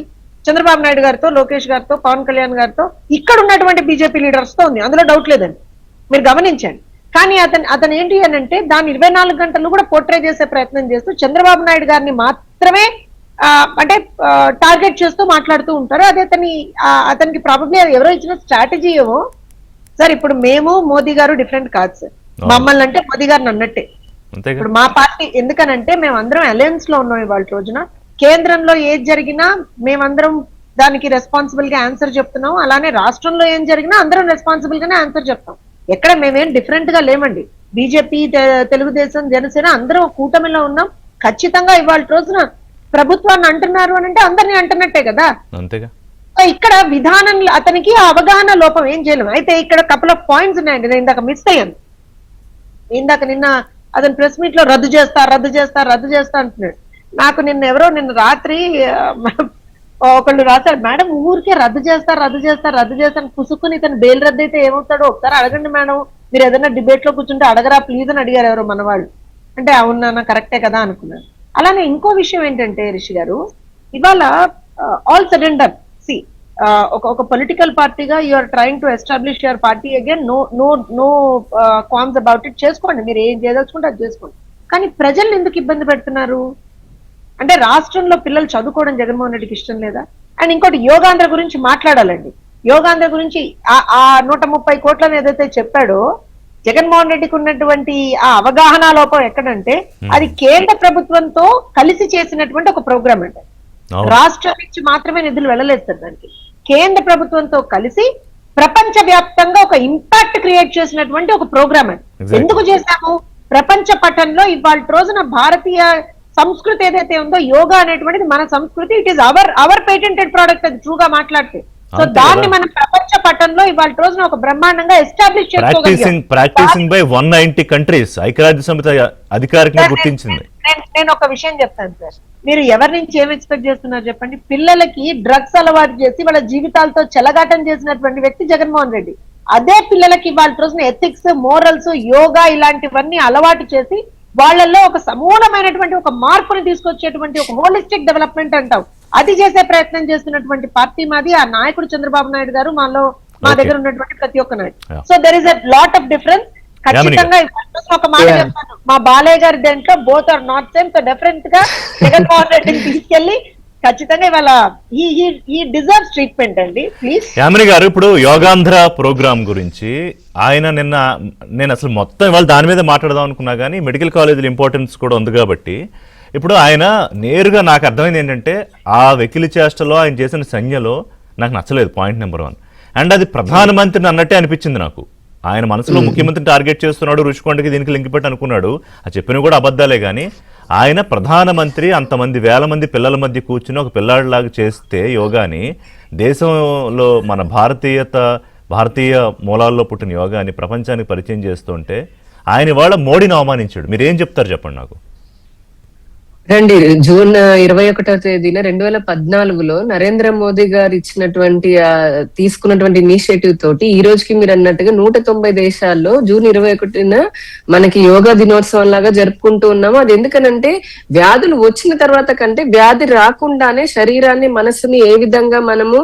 చంద్రబాబు నాయుడు గారితో, లోకేష్ గారితో, పవన్ కళ్యాణ్ గారితో, ఇక్కడ ఉన్నటువంటి బీజేపీ లీడర్స్ తో ఉంది. అందులో డౌట్ లేదండి, మీరు గమనించండి. కానీ అతను ఏంటి అని అంటే దాన్ని 24 గంటలు కూడా పోర్ట్రే చేసే ప్రయత్నం చేస్తూ చంద్రబాబు నాయుడు గారిని మాత్రమే అంటే టార్గెట్ చేస్తూ మాట్లాడుతూ ఉంటారు. అది అతనికి ప్రాబబ్లీ అది ఎవరో ఇచ్చిన స్ట్రాటజీ ఏమో సార్. ఇప్పుడు మేము మోదీ గారు డిఫరెంట్ కాదు సార్, మమ్మల్ని అంటే మోదీ గారిని అన్నట్టే. ఇప్పుడు మా పార్టీ ఎందుకనంటే మేమందరం అలయన్స్ లో ఉన్నాం. ఇవాళ రోజున కేంద్రంలో ఏది జరిగినా మేమందరం దానికి రెస్పాన్సిబుల్ గా ఆన్సర్ చెప్తున్నాం. అలానే రాష్ట్రంలో ఏం జరిగినా అందరం రెస్పాన్సిబుల్ గానే ఆన్సర్ చెప్తాం. ఎక్కడ మేమేం డిఫరెంట్ గా లేమండి. బీజేపీ, తెలుగుదేశం, జనసేన అందరం కూటమిలో ఉన్నాం. ఖచ్చితంగా ఇవాళ రోజున ప్రభుత్వాన్ని అంటున్నారు అని అంటే అందరినీ అంటున్నట్టే కదా. అంతేగా. ఇక్కడ విధానంలో అతనికి అవగాహన లోపం, ఏం చేయలేము. అయితే ఇక్కడ కపుల్ ఆఫ్ పాయింట్స్ ఉన్నాయండి. నేను ఇందాక మిస్ అయ్యాను. నిన్న అతను ప్రెస్ మీట్ లో రద్దు చేస్తా అంటున్నాడు. నాకు నిన్న రాత్రి ఒకళ్ళు రాశారు, మేడం ఊరికే రద్దు చేస్తారు పుసుక్కుని ఇతను బెయిల్ రద్దు అయితే ఏమవుతాడో ఒకసారి అడగండి మేడం, మీరు ఏదైనా డిబేట్ లో కూర్చుంటే అడగరా ప్లీజ్ అని అడిగారు ఎవరో మన వాళ్ళు. అంటే అవునా, కరెక్టే కదా అనుకున్నాను. అలానే ఇంకో విషయం ఏంటంటే రిషి గారు, ఇవాళ all said and done, see ఒక పొలిటికల్ పార్టీగా you're trying to establish your party again, no qualms about it. చేసుకోండి, మీరు ఏం చేయదలుచుకుంటే అది చేసుకోండి. కానీ ప్రజల్ని ఎందుకు ఇబ్బంది పెడుతున్నారు అంటే రాష్ట్రంలో పిల్లలు చదువుకోవడం జగన్మోహన్ రెడ్డికి ఇష్టం లేదా? అండ్ ఇంకోటి యోగాంధ్ర గురించి మాట్లాడాలండి. యోగాంధ్ర గురించి ఆ 130 కోట్లను ఏదైతే చెప్పాడో జగన్మోహన్ రెడ్డికి ఉన్నటువంటి ఆ అవగాహన లోపం ఎక్కడంటే అది కేంద్ర ప్రభుత్వంతో కలిసి చేసినటువంటి ఒక ప్రోగ్రామ్ అంటే రాష్ట్రం నుంచి మాత్రమే నిధులు వెళ్ళలేదు సార్. దానికి కేంద్ర ప్రభుత్వంతో కలిసి ప్రపంచ వ్యాప్తంగా ఒక ఇంపాక్ట్ క్రియేట్ చేసినటువంటి ఒక ప్రోగ్రామ్ అండి. ఎందుకు చేశాము? ప్రపంచ పటంలో ఇవాళ రోజున భారతీయ సంస్కృతి ఏదైతే ఉందో యోగా అనేటువంటిది మన సంస్కృతి, it is our patented product. అది ట్రూగా మాట్లాడితే సో దాన్ని మనం ప్రపంచ పటంలో ఇవాళ రోజున ఒక బ్రహ్మాండంగా ఎస్టాబ్లిష్ చేసుకోగలిగాం. ప్రాక్టీసింగ్ బై 190 కంట్రీస్ ఐక్యరాజ్య సమితి అధికారికంగా గుర్తించింది. నేను ఒక విషయం చెప్తాను సార్, మీరు ఎవరి నుంచి ఏం ఎక్స్పెక్ట్ చేస్తున్నారు చెప్పండి? పిల్లలకి డ్రగ్స్ అలవాటు చేసి వాళ్ళ జీవితాలతో చెలగాటం చేసినటువంటి వ్యక్తి జగన్మోహన్ రెడ్డి. అదే పిల్లలకి వాళ్ళ రోజున ఎథిక్స్, మోరల్స్, యోగా ఇలాంటివన్నీ అలవాటు చేసి వాళ్ళల్లో ఒక సమూలమైనటువంటి ఒక మార్పుని తీసుకొచ్చేటువంటి ఒక హోలిస్టిక్ డెవలప్మెంట్ అంటాం, అది చేసే ప్రయత్నం చేస్తున్నటువంటి పార్టీ మాది. ఆ నాయకుడు చంద్రబాబు నాయుడు గారు, మా దగ్గర ఉన్నటువంటి ప్రతి ఒక్క నాయకుడు. So there is a lot of difference. ఖచ్చితంగా ఒక మాట చెప్తాను, మా బాలయ్య గారి దేంట్లో both are not same. So different గా జగన్మోహన్ రెడ్డిని తీసుకెళ్లి ఖచ్చితంగా ఇవాళ ఈ డిజర్వ్స్ ట్రీట్మెంట్ అండి. ప్లీజ్ యామిని గారు, ఇప్పుడు యోగాంధ్ర ప్రోగ్రామ్ గురించి ఆయన నేను అసలు మొత్తం ఇవాళ దాని మీద మాట్లాడదాం అనుకున్నా కానీ మెడికల్ కాలేజీల ఇంపార్టెన్స్ కూడా ఉంది కాబట్టి ఇప్పుడు ఆయన నేరుగా నాకు అర్థమైంది ఏంటంటే ఆ వెకిలి చేష్టలో ఆయన చేసిన సంజ్ఞలో నాకు నచ్చలేదు, పాయింట్ నెంబర్ 1. అండ్ అది ప్రధానమంత్రిని అన్నట్టే అనిపించింది నాకు. ఆయన మనసులో ముఖ్యమంత్రిని టార్గెట్ చేస్తున్నాడు, రుషికొండకి దీనికి లింక్ పెట్టి అనుకున్నాడు. ఆ చెప్పినవి కూడా అబద్ధాలే. కానీ ఆయన ప్రధానమంత్రి అంతమంది వేల మంది పిల్లల మధ్య కూర్చుని ఒక పిల్లాడిలాగా చేస్తే యోగాని, దేశంలో మన భారతీయ మూలాల్లో పుట్టిన యోగాని ప్రపంచానికి పరిచయం చేస్తుంటే ఆయన ఇవాళ మోడీని అవమానించాడు. మీరు ఏం చెప్తారు చెప్పండి నాకు. రండి, జూన్ 21వ తేదీన 2014లో నరేంద్ర మోదీ గారు ఇచ్చినటువంటి తీసుకున్నటువంటి ఇనిషియేటివ్ తోటి ఈ రోజుకి మీరు అన్నట్టుగా 190 దేశాల్లో జూన్ 21న మనకి యోగా దినోత్సవం లాగా జరుపుకుంటూ ఉన్నాము. అది ఎందుకనంటే వ్యాధులు వచ్చిన తర్వాత కంటే వ్యాధి రాకుండానే శరీరాన్ని, మనసుని ఏ విధంగా మనము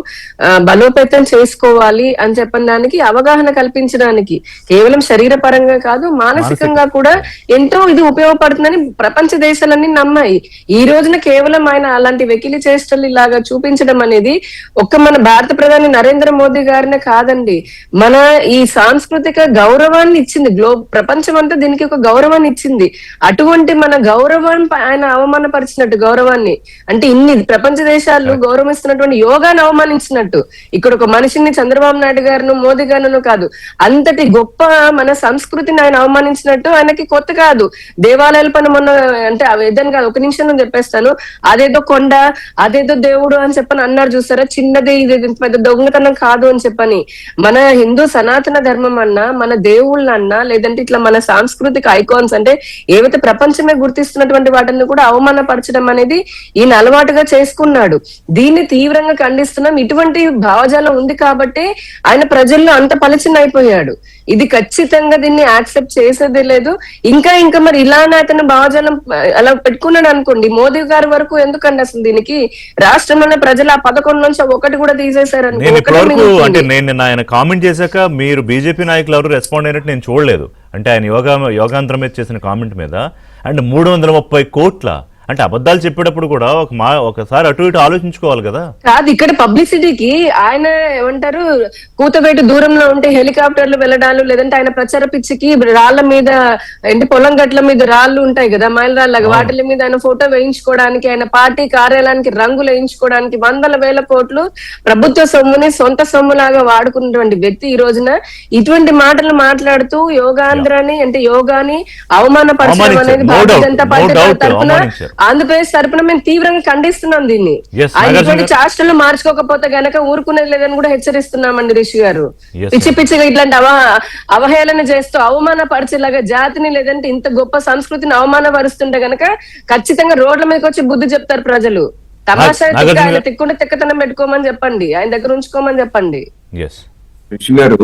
బలోపేతం చేసుకోవాలి అని చెప్పడానికి అవగాహన కల్పించడానికి, కేవలం శరీర పరంగా కాదు మానసికంగా కూడా ఎంతో ఇది ఉపయోగపడుతుందని ప్రపంచ దేశాలన్నీ నమ్మాయి. ఈ రోజున కేవలం ఆయన అలాంటి వెకిలి చేష్టలు ఇలాగా చూపించడం అనేది ఒక్క మన భారత ప్రధాని నరేంద్ర మోదీ గారినే కాదండి, మన ఈ సాంస్కృతిక గౌరవాన్ని ఇచ్చింది. ప్రపంచం అంతా దీనికి ఒక గౌరవాన్ని ఇచ్చింది. అటువంటి మన గౌరవం ఆయన అవమానపరిచినట్టు, గౌరవాన్ని అంటే ఇన్ని ప్రపంచ దేశాలు గౌరవిస్తున్నటువంటి యోగాను అవమానించినట్టు, ఇక్కడ ఒక మనిషిని చంద్రబాబు నాయుడు గారిను మోదీ గారిను కాదు, అంతటి గొప్ప మన సంస్కృతిని ఆయన అవమానించినట్టు ఆయనకి కొత్త కాదు. దేవాలయాల పైన మొన్న అంటే ఏదని కాదు, ఒక నిమిషంలో చెప్పేస్తాను. అదేదో కొండ, అదేదో దేవుడు అని చెప్పని అన్నారు చూసారా, చిన్నది ఇది పెద్ద దొంగతనం కాదు అని చెప్పని. మన హిందూ సనాతన ధర్మం అన్నా, మన దేవుళ్ళన్నా, లేదంటే ఇట్లా మన సాంస్కృతిక ఐకాన్స్ అంటే ఏవైతే ప్రపంచమే గుర్తిస్తున్నటువంటి వాటిని కూడా అవమానపరచడం అనేది ఈయన అలవాటుగా చేసుకున్నాడు. దీన్ని తీవ్రంగా ఖండిస్తున్నాం. ఇటువంటి భావజాలం ఉంది కాబట్టి ఆయన ప్రజల్లో అంత పలిచినైపోయాడు. ఇది ఖచ్చితంగా దీన్ని యాక్సెప్ట్ చేసేదే లేదు. ఇంకా మరి ఇలానే అతను భావజాలం అలా పెట్టుకున్నాడు అనుకోండి, మోదీ గారి వరకు ఎందుకండి అసలు దీనికి? రాష్ట్రంలోనే ప్రజలు ఆ 11 నుంచి ఒకటి కూడా తీసేశారు నేను ఇప్పటివరకు అంటే నేను ఆయన కామెంట్ చేశాక మీరు బీజేపీ నాయకులు ఎవరు రెస్పాండ్ అయినట్టు నేను చూడలేదు. అంటే ఆయన యోగాంధ్రం మీద చేసిన కామెంట్ మీద. అండ్ 330 కోట్ల అంటే అబద్ధాలు చెప్పేటప్పుడు కూడా ఒకసారి అటు ఇటు ఆలోచించుకోవాలి కదా. కాదు, ఇక్కడ పబ్లిసిటీకి ఆయన ఏమంటారు, కూతవేటు దూరంలో ఉంటే హెలికాప్టర్లు వెళ్ళడాలు, లేదంటే ఆయన ప్రచార పిచ్చికి రాళ్ల మీద అంటే పొలం గట్ల మీద రాళ్లు ఉంటాయి కదా, మైలురాళ్ళగా, వాటి మీద ఆయన ఫోటో వేయించుకోవడానికి, ఆయన పార్టీ కార్యాలయానికి రంగులు వేయించుకోవడానికి 100,000 కోట్లు ప్రభుత్వ సొమ్ముని సొంత సొమ్ములాగా వాడుకున్నటువంటి వ్యక్తి ఈ రోజున ఇటువంటి మాటలు మాట్లాడుతూ యోగాంధ్రాని అంటే యోగాని అవమానపరచడం అనేది భారతీయ జనతా పార్టీ తరఫున, ఆంధ్రప్రదేశ్ తరపున మేము తీవ్రంగా ఖండిస్తున్నాం దీన్ని. ఇటువంటి చాష్టలు మార్చుకోకపోతే గనక ఊరుకునేది లేదని కూడా హెచ్చరిస్తున్నామండి రిషి గారు. పిచ్చిగా ఇట్లాంటి అవహేళన చేస్తూ అవమానపరిచేలాగా జాతిని లేదంటే ఇంత గొప్ప సంస్కృతిని అవమానపరుస్తుంటే గనక ఖచ్చితంగా రోడ్ల మీదకి వచ్చి బుద్ధి చెప్తారు ప్రజలు. తమాషా ఆయన తిక్కుంటే తిక్కతనం పెట్టుకోమని చెప్పండి, ఆయన దగ్గర ఉంచుకోమని చెప్పండి. రిషి గారు,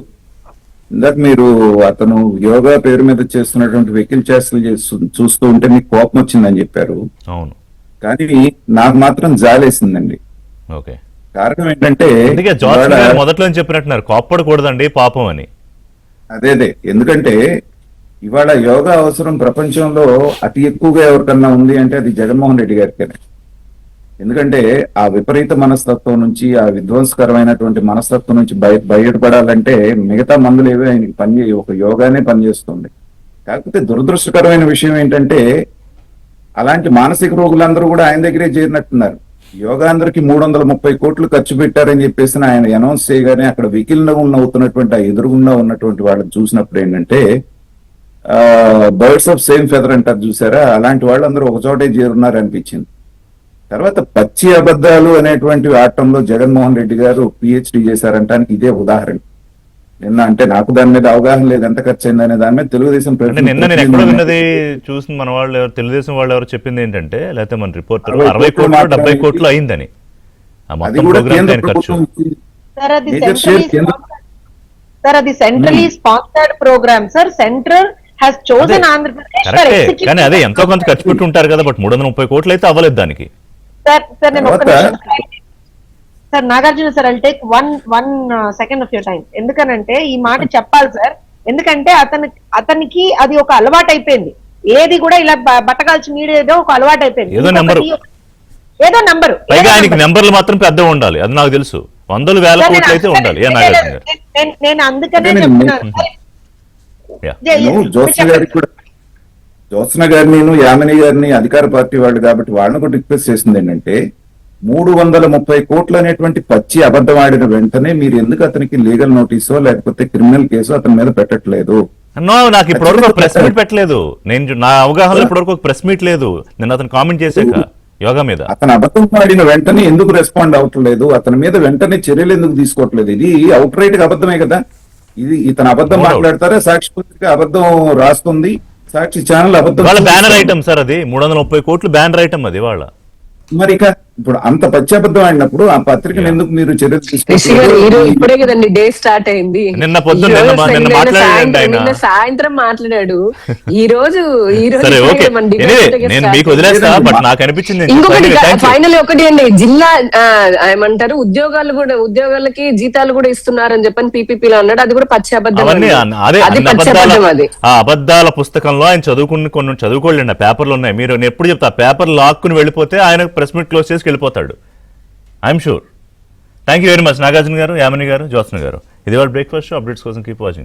ఇందాక మీరు అతను యోగా పేరు మీద చేస్తున్నటువంటి వెకిల్ చేష్టలు చూస్తూ ఉంటే మీకు కోపం వచ్చిందని చెప్పారు. అవును, కానీ నాకు మాత్రం జాలేసిందండి. ఓకే, కారణం ఏంటంటే మొదట్లో చెప్పినట్టున్నారు కోప్పడకూడదండి పాపం అని. అదే ఎందుకంటే ఇవాళ యోగా అవసరం ప్రపంచంలో అతి ఎక్కువగా ఎవరికన్నా ఉంది అంటే అది జగన్మోహన్ రెడ్డి గారికే. ఎందుకంటే ఆ విపరీత మనస్తత్వం నుంచి, ఆ విధ్వంసకరమైనటువంటి మనస్తత్వం నుంచి బయటపడాలంటే మిగతా మందులు ఏవో ఆయనకి ఒక యోగానే పనిచేస్తుంది. కాకపోతే దురదృష్టకరమైన విషయం ఏంటంటే అలాంటి మానసిక రోగులందరూ కూడా ఆయన దగ్గరే చేరినట్టున్నారు. యోగా అందరికి 330 కోట్లు ఖర్చు పెట్టారని చెప్పేసి ఆయన అనౌన్స్ చేయగానే అక్కడ వికిలన అవుతున్నటువంటి ఆ ఎదురుగుండా ఉన్నటువంటి వాళ్ళని చూసినప్పుడు ఏంటంటే బర్డ్స్ ఆఫ్ సేమ్ ఫెదర్ అంటారు చూసారా, అలాంటి వాళ్ళందరూ ఒక చోటే చేరున్నారు అనిపించింది. తర్వాత పచ్చి అబద్ధాలు అనేటువంటి ఆటంలో జగన్మోహన్ రెడ్డి గారు పిహెచ్డి చేశారంటానికి ఇదే ఉదాహరణ. నిన్న అంటే నాకు దాని మీద అవగాహన లేదు ఎంత ఖర్చు అయింది అనే దాని మీద తెలుగుదేశం నిన్న నేను ఎక్కడ విన్నది చూసిన మన వాళ్ళు తెలుగుదేశం వాళ్ళు ఎవరు చెప్పింది ఏంటంటే, లేకపోతే మన రిపోర్టర్ 60 కోట్లు 70 కోట్లు అయిందని. అది కూడా కేంద్ర ప్రభుత్వం సార్, అది centrally sponsored programme sir. Central has chosen Andhra Pradesh. కానీ అదే ఎంతో కొంత ఖర్చు పెట్టి ఉంటారు కదా, బట్ 330 కోట్లు అయితే అవ్వలేదు దానికి. సార్ నేను sir Nagarjuna sir, I'll take one second of your time. ఎందుకనంటే ఈ మాట చెప్పాలి సార్. ఎందుకంటే అతనికి అది ఒక అలవాటు అయిపోయింది. ఏది కూడా ఇలా బట్టకాల్చి మీడియా ఒక అలవాటు అయిపోయింది. ఏదో నెంబరు పైగా ఆయనకి నెంబర్లు మాత్రం పెద్ద ఉండాలి, అది నాకు తెలుసు. 100,000 కోట్లు అయితే ఉండాలి. నేను అందుకనే చెప్తున్నాను. జ్యోత్స్న గారిని యామిని గారిని అధికార పార్టీ వాళ్ళు కాబట్టి వాళ్ళని కూడా రిక్వెస్ట్ చేసింది ఏంటంటే 330 కోట్లు అనేటువంటి పచ్చి అబద్ధం ఆడిన వెంటనే మీరు ఎందుకు అతనికి లీగల్ నోటీసో లేకపోతే క్రిమినల్ కేసు అతని మీద పెట్టట్లేదు? నాకు ఇప్పటివరకు ప్రెస్ మీట్ పెట్టలేదు. నేను నా అవగాహనలో ఇప్పటివరకు ఒక ప్రెస్ మీట్ లేదు. నేను అతను కామెంట్ చేశాక యోగా మీద అతను అబద్ధం ఆడిన వెంటనే ఎందుకు రెస్పాండ్ అవ్వట్లేదు? అతని మీద వెంటనే చర్యలు ఎందుకు తీసుకోవట్లేదు? ఇది అవుట్ రైట్ అబద్ధమే కదా. ఇది ఇతను అబద్ధం మాట్లాడతారా? సాక్షి పత్రిక అబద్ధం రాస్తుంది, సాక్షి ఛానల్ అబద్ధం. బ్యానర్ ఐటమ్ సార్, అది 330 కోట్లు బ్యానర్ ఐటమ్ అది వాళ్ళ. మరి ఇక ఇప్పుడు అంత పశ్చాబద్ధం ఆడినప్పుడు ఆ పత్రికను ఎందుకు మీరు చర్యలు తీసుకోవాలి? ఇప్పుడే కదండి డే స్టార్ట్ అయింది. నిన్న పొద్దున్న నిన్న సాయంత్రం మాట్లాడాడు. ఈ రోజు మీకు వదిలేస్తా, బట్ నాకు అనిపించింది ఇంకొకటి ఫైనల్ ఒకటి అండి, జిల్లా ఏమంటారు ఉద్యోగాలకి జీతాలు కూడా ఇస్తున్నారని చెప్పని పీపీపీలో అన్నాడు. అది కూడా పచ్చి అబద్ధం. ఆ అబద్ధాల పుస్తకంలో ఆయన కొన్ని చదువుకోలేండి, పేపర్లు ఉన్నాయి. మీరు ఎప్పుడు చెప్తా పేపర్ లాక్కుని వెళ్ళిపోతే ఆయన ప్రెస్ మీట్ క్లోజ్ చేసి వెళ్ళిపోతాడు. I'm sure. Thank you very much Nagarjuna గారు, యామిని గారు, జ్యోత్స్న గారు. ఇది వాళ్ళ బ్రేక్ఫాస్ట్. అప్డేట్స్ కోసం కీప్ వాచింగ్.